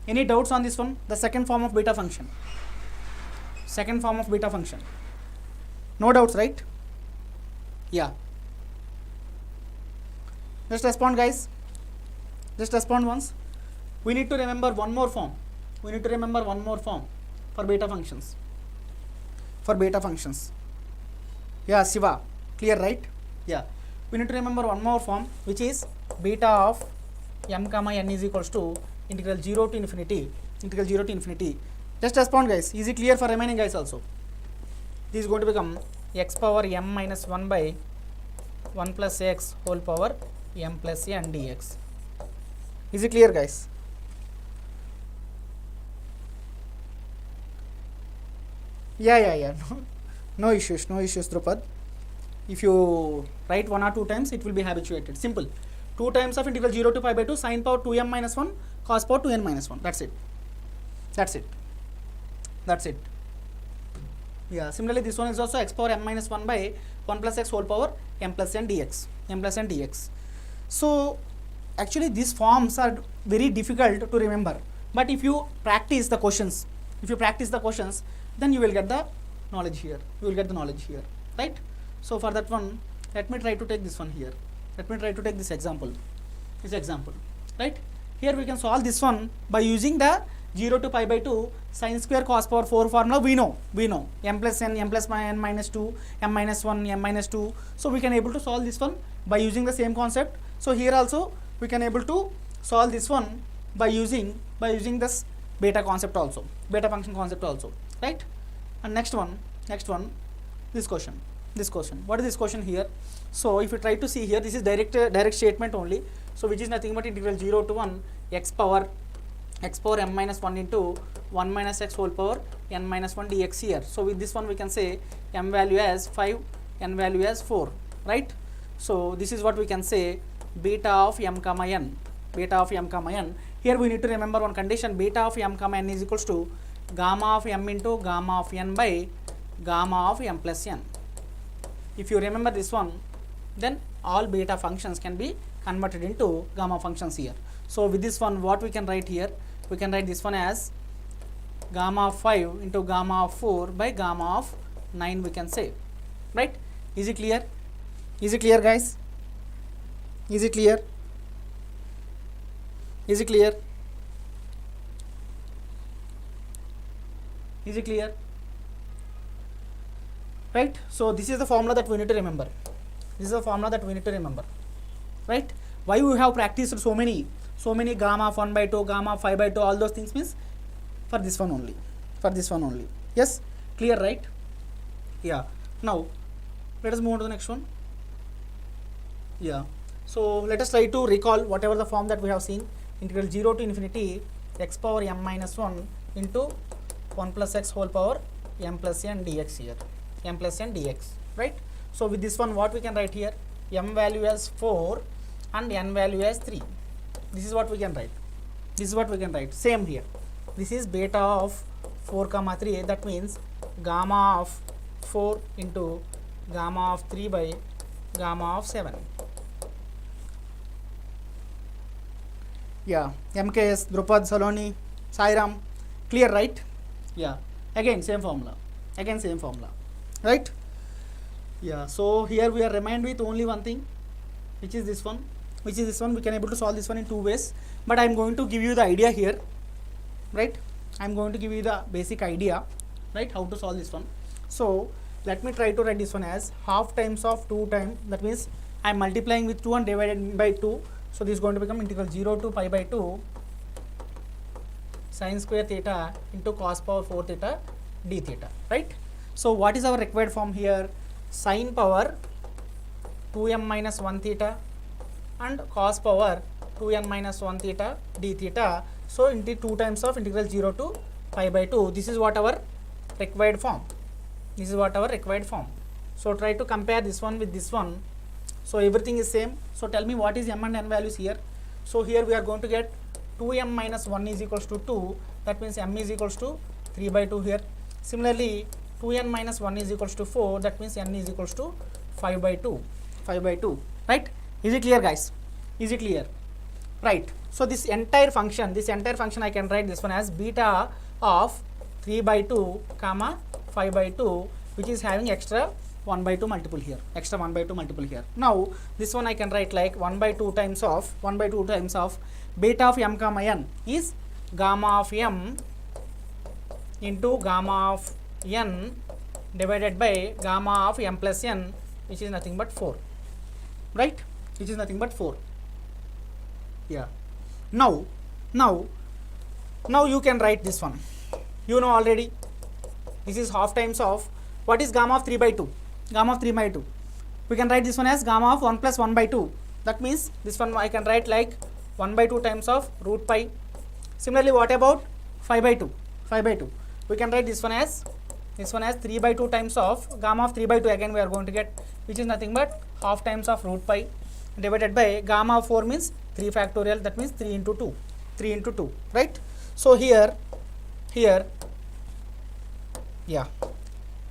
Any doubts on this one? The second form of beta function. No doubts, right? Yeah. Just respond, guys. Just respond once. We need to remember one more form. For beta functions. Yeah, Shiva. Clear, right? Yeah. We need to remember one more form, which is beta of m comma n is equals to integral 0 to infinity. Just respond, guys. Is it clear for remaining guys also? This is going to become x power m minus 1 by 1 plus x whole power m plus n dx. Is it clear, guys? Yeah. No issues, Drupad. If you write 1 or 2 times, it will be habituated. Simple. 2 times of integral 0 to pi by 2 sin power 2m minus 1 cos power 2n minus 1. That's it. Yeah. Similarly, this one is also x power m minus 1 by 1 plus x whole power m plus n dx. So actually these forms are very difficult to remember. But if you practice the questions, then you will get the knowledge here. Right? So for that one, let me try to take this one here. Let me try to take this example. Right? Here we can solve this one by using the 0 to pi by 2 sin square cos power 4 formula. We know m plus n, m plus n minus 2, m minus 1, m minus 2. So we can able to solve this one by using the same concept. So here also we can able to solve this one by using this beta concept also, beta function concept also, right? And next one, this question. What is this question here? So if you try to see here, this is direct statement only. So which is nothing but integral 0 to 1 x power m minus 1 into 1 minus x whole power n minus 1 dx here. So with this one we can say m value as 5, n value as 4, right? So this is what we can say beta of m comma n. Here we need to remember one condition, beta of m comma n is equals to gamma of m into gamma of n by gamma of m plus n. If you remember this one, then all beta functions can be converted into gamma functions here. So with this one, what we can write here? We can write this one as gamma of 5 into gamma of 4 by gamma of 9 we can say, right? Is it clear? Guys? Is it clear? Right? So this is the formula that we need to remember. Right? Why we have practiced so many gamma of 1 by 2, gamma of 5 by 2, all those things means for this one only. Yes? Clear, right? Yeah. Now let us move on to the next one. Yeah. So let us try to recall whatever the form that we have seen. Integral 0 to infinity x power m minus 1 into 1 plus x whole power m plus n dx here, m plus n dx, right? So with this one what we can write here, m value as 4 and n value as 3. This is what we can write. This is what we can write. Same here. This is beta of 4 comma 3. That means gamma of 4 into gamma of 3 by gamma of 7. Yeah, MKS, Drupad, Saloni, Sairam, clear, right? Yeah, again same formula, right? Yeah, so here we are remained with only one thing, which is this one. We can able to solve this one in two ways, but I am going to give you the idea here, right? I am going to give you the basic idea, right, how to solve this one. So let me try to write this one as half times of 2 times, that means I am multiplying with 2 and divided by 2. So this is going to become integral 0 to pi by 2 sin square theta into cos power 4 theta d theta, right? So what is our required form here? Sin power 2m minus 1 theta and cos power 2n minus 1 theta d theta. So into 2 times of integral 0 to pi by 2. This is what our required form. So try to compare this one with this one. So everything is same. So tell me what is m and n values here. So here we are going to get 2m minus 1 is equals to 2. That means m is equals to 3 by 2 here. Similarly 2n minus 1 is equals to 4. That means n is equals to 5 by 2. Right? Is it clear, guys? Is it clear? Right. So this entire function I can write this one as beta of 3 by 2 comma 5 by 2, which is having extra 1 by 2 multiple here, Now this one I can write like 1 by 2 times of beta of m comma n is gamma of m into gamma of n divided by gamma of m plus n, which is nothing but 4, right? Yeah. Now you can write this one. You know already. This is half times of what is gamma of 3 by 2. We can write this one as gamma of 1 plus 1 by 2. That means this one I can write like 1 by 2 times of root pi. Similarly, what about 5 by 2? We can write this one as 3 by 2 times of gamma of 3 by 2. Again we are going to get, which is nothing but half times of root pi divided by gamma of 4 means 3 factorial. That means 3 into 2, right? So here, yeah.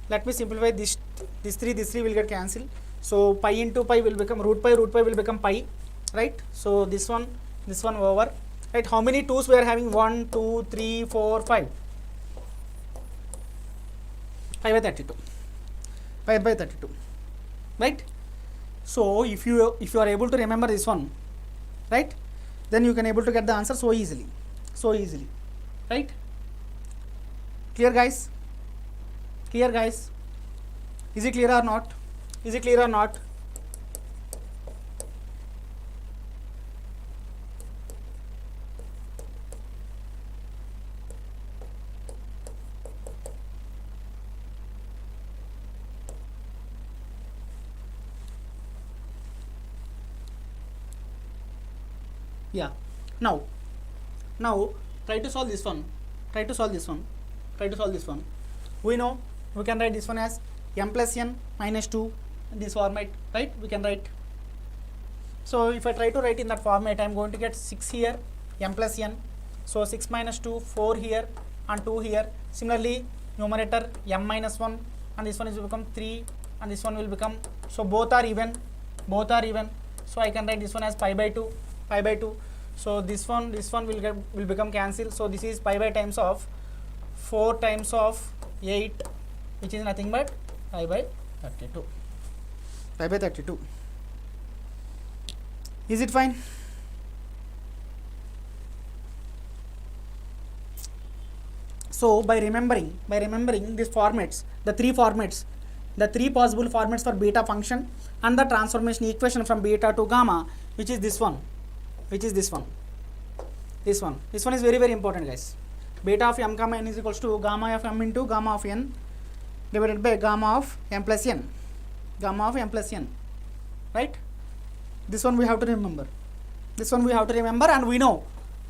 Let me simplify this 3 will get cancelled. So pi into pi will become root pi will become pi, right? So this one over, right? How many 2's we are having? 1, 2, 3, 4, 5. 5 by 32, right? So if you are able to remember this one, right, then you can able to get the answer so easily, right? Clear, guys? Is it clear or not? Yeah. Now try to solve this one. We know we can write this one as m plus n minus 2 in this format, right? We can write. So if I try to write in that format, I am going to get 6 here, m plus n. So 6 minus 2, 4 here and 2 here. Similarly, numerator m minus 1 and this one is will become 3 and this one will become, so both are even. So I can write this one as pi by 2. So this one will become cancelled. So this is pi by times of 4 times of 8, which is nothing but pi by 32. Is it fine? So by remembering these formats, the three possible formats for beta function and the transformation equation from beta to gamma, which is this one. This one is very, very important, guys. Beta of m comma n is equals to gamma of m into gamma of n divided by gamma of m plus n, right? This one we have to remember, and we know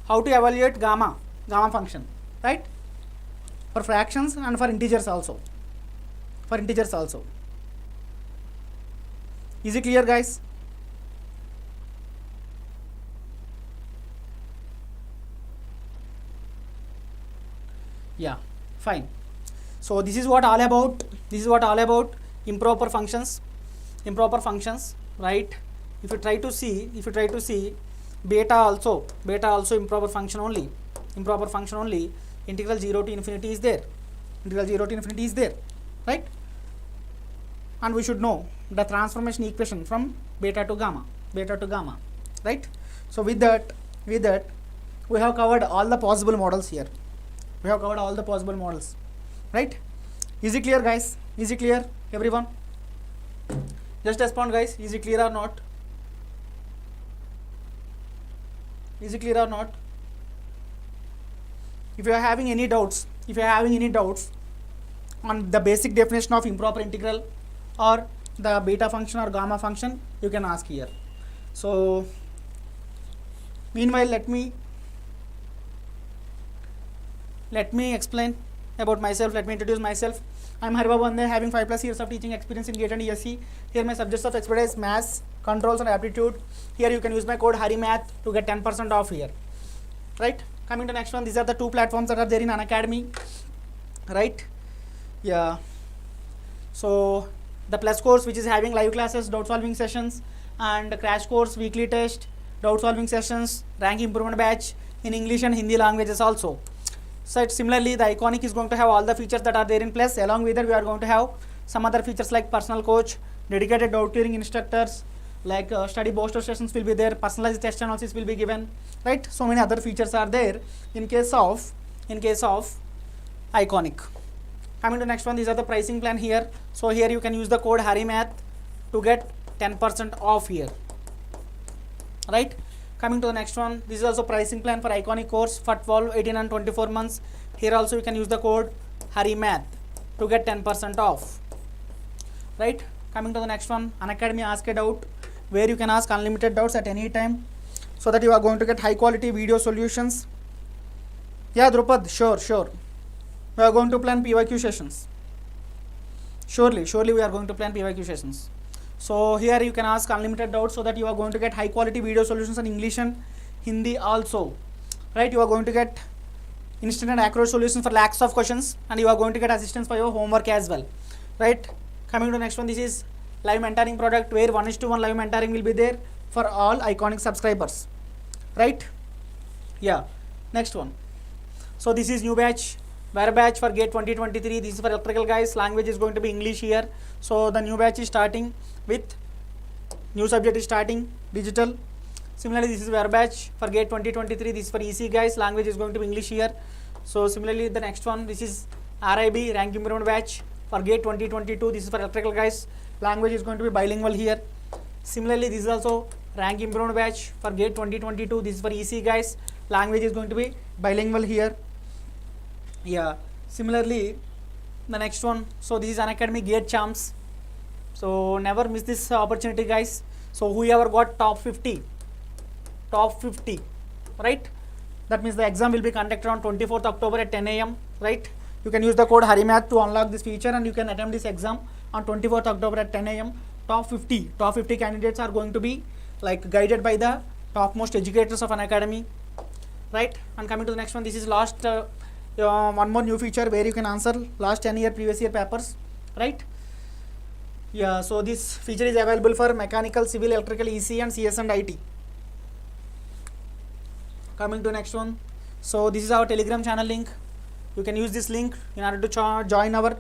how to evaluate gamma function, right? for fractions and for integers also. Is it clear, guys? Yeah, fine. So this is what all about. Improper functions, right? If you try to see beta also improper function only. Integral 0 to infinity is there. Right? And we should know the transformation equation from beta to gamma. Right? So with that we have covered all the possible models here. Right? Is it clear, guys? Is it clear, everyone? Just respond, guys. Is it clear or not? If you are having any doubts on the basic definition of improper integral or the beta function or gamma function, you can ask here. So meanwhile, let me explain about myself. Let me introduce myself. I am Babu Ande, having 5+ years of teaching experience in GATE ESE. Here my subjects of expertise: maths, controls and aptitude. Here you can use my code HariMath to get 10% off here. Right? Coming to next one, these are the two platforms that are there in Unacademy. Right? Yeah. So the plus course, which is having live classes, doubt solving sessions, and the crash course, weekly test, doubt solving sessions, rank improvement batch in English and Hindi languages also. So similarly, the Iconic is going to have all the features that are there in plus. Along with that, we are going to have some other features like personal coach, dedicated doubt clearing instructors, like study booster sessions will be there, personalized test analysis will be given, right? So many other features are there in case of Iconic. Coming to next one, these are the pricing plan here. So here you can use the code HariMath to get 10% off here, right? Coming to the next one, this is also pricing plan for Iconic course for 12, 18 and 24 months. Here also you can use the code HariMath to get 10% off, right? Coming to the next one, Unacademy Ask a Doubt, where you can ask unlimited doubts at any time, so that you are going to get high quality video solutions. Yeah, Drupad, sure. We are going to plan PYQ sessions. Surely we are going to plan PYQ sessions. So here you can ask unlimited doubts, so that you are going to get high quality video solutions in English and Hindi also, right? You are going to get instant and accurate solutions for lakhs of questions, and you are going to get assistance for your homework as well, right? Coming to next one, this is live mentoring product, where 1:1 live mentoring will be there for all Iconic subscribers, right? Yeah, next one. So this is new batch, Verve batch for GATE 2023. This is for electrical guys. Language is going to be English here. So the new batch is starting with new subject is starting digital. Similarly, this is Verve batch for GATE 2023. This is for EC guys. Language is going to be English here. So similarly, the next one, this is RIB rank improvement batch for GATE 2022. This is for electrical guys. Language is going to be bilingual here. Similarly, this is also rank improvement batch for GATE 2022. This is for EC guys. Language is going to be bilingual here. Yeah. Similarly, the next one. So this is Unacademy GATE Champs. So never miss this opportunity, guys. So whoever got top 50, right? That means the exam will be conducted on 24th October at 10 AM, right? You can use the code HariMath to unlock this feature, and you can attempt this exam on 24th October at 10 AM. Top 50 candidates are going to be like guided by the topmost educators of Unacademy, right? And coming to the next one, this is last one more new feature where you can answer last 10 year previous year papers, right? Yeah, so this feature is available for mechanical, civil, electrical, EC and CS and IT. Coming to next one, so this is our Telegram channel link. You can use this link in order to join our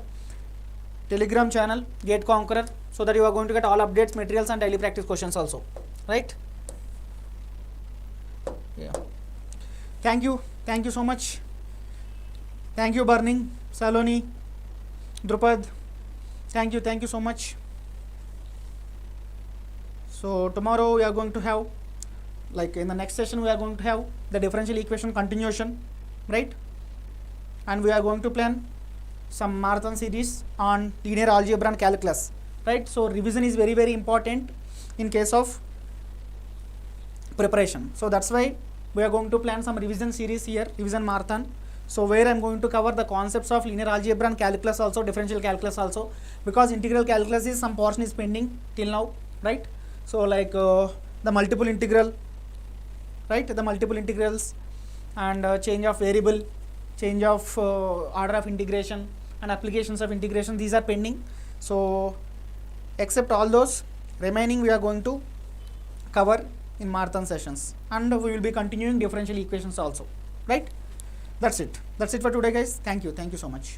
Telegram channel GATE Conqueror, so that you are going to get all updates, materials and daily practice questions also, right? Yeah, thank you so much. Thank you Burning, Saloni, Drupad, thank you so much. So tomorrow we are going to have, like in the next session, we are going to have the differential equation continuation, right? And we are going to plan some marathon series on linear algebra and calculus, right? So revision is very, very important in case of preparation. So that's why we are going to plan some revision series here, revision marathon. So where I'm going to cover the concepts of linear algebra and calculus also, differential calculus also, because integral calculus is some portion is pending till now, right? So like the multiple integral, right? The multiple integrals and change of variable, change of order of integration and applications of integration, these are pending. So except all those remaining we are going to cover in marathon sessions, and we will be continuing differential equations also, right? That's it for today, guys. Thank you so much.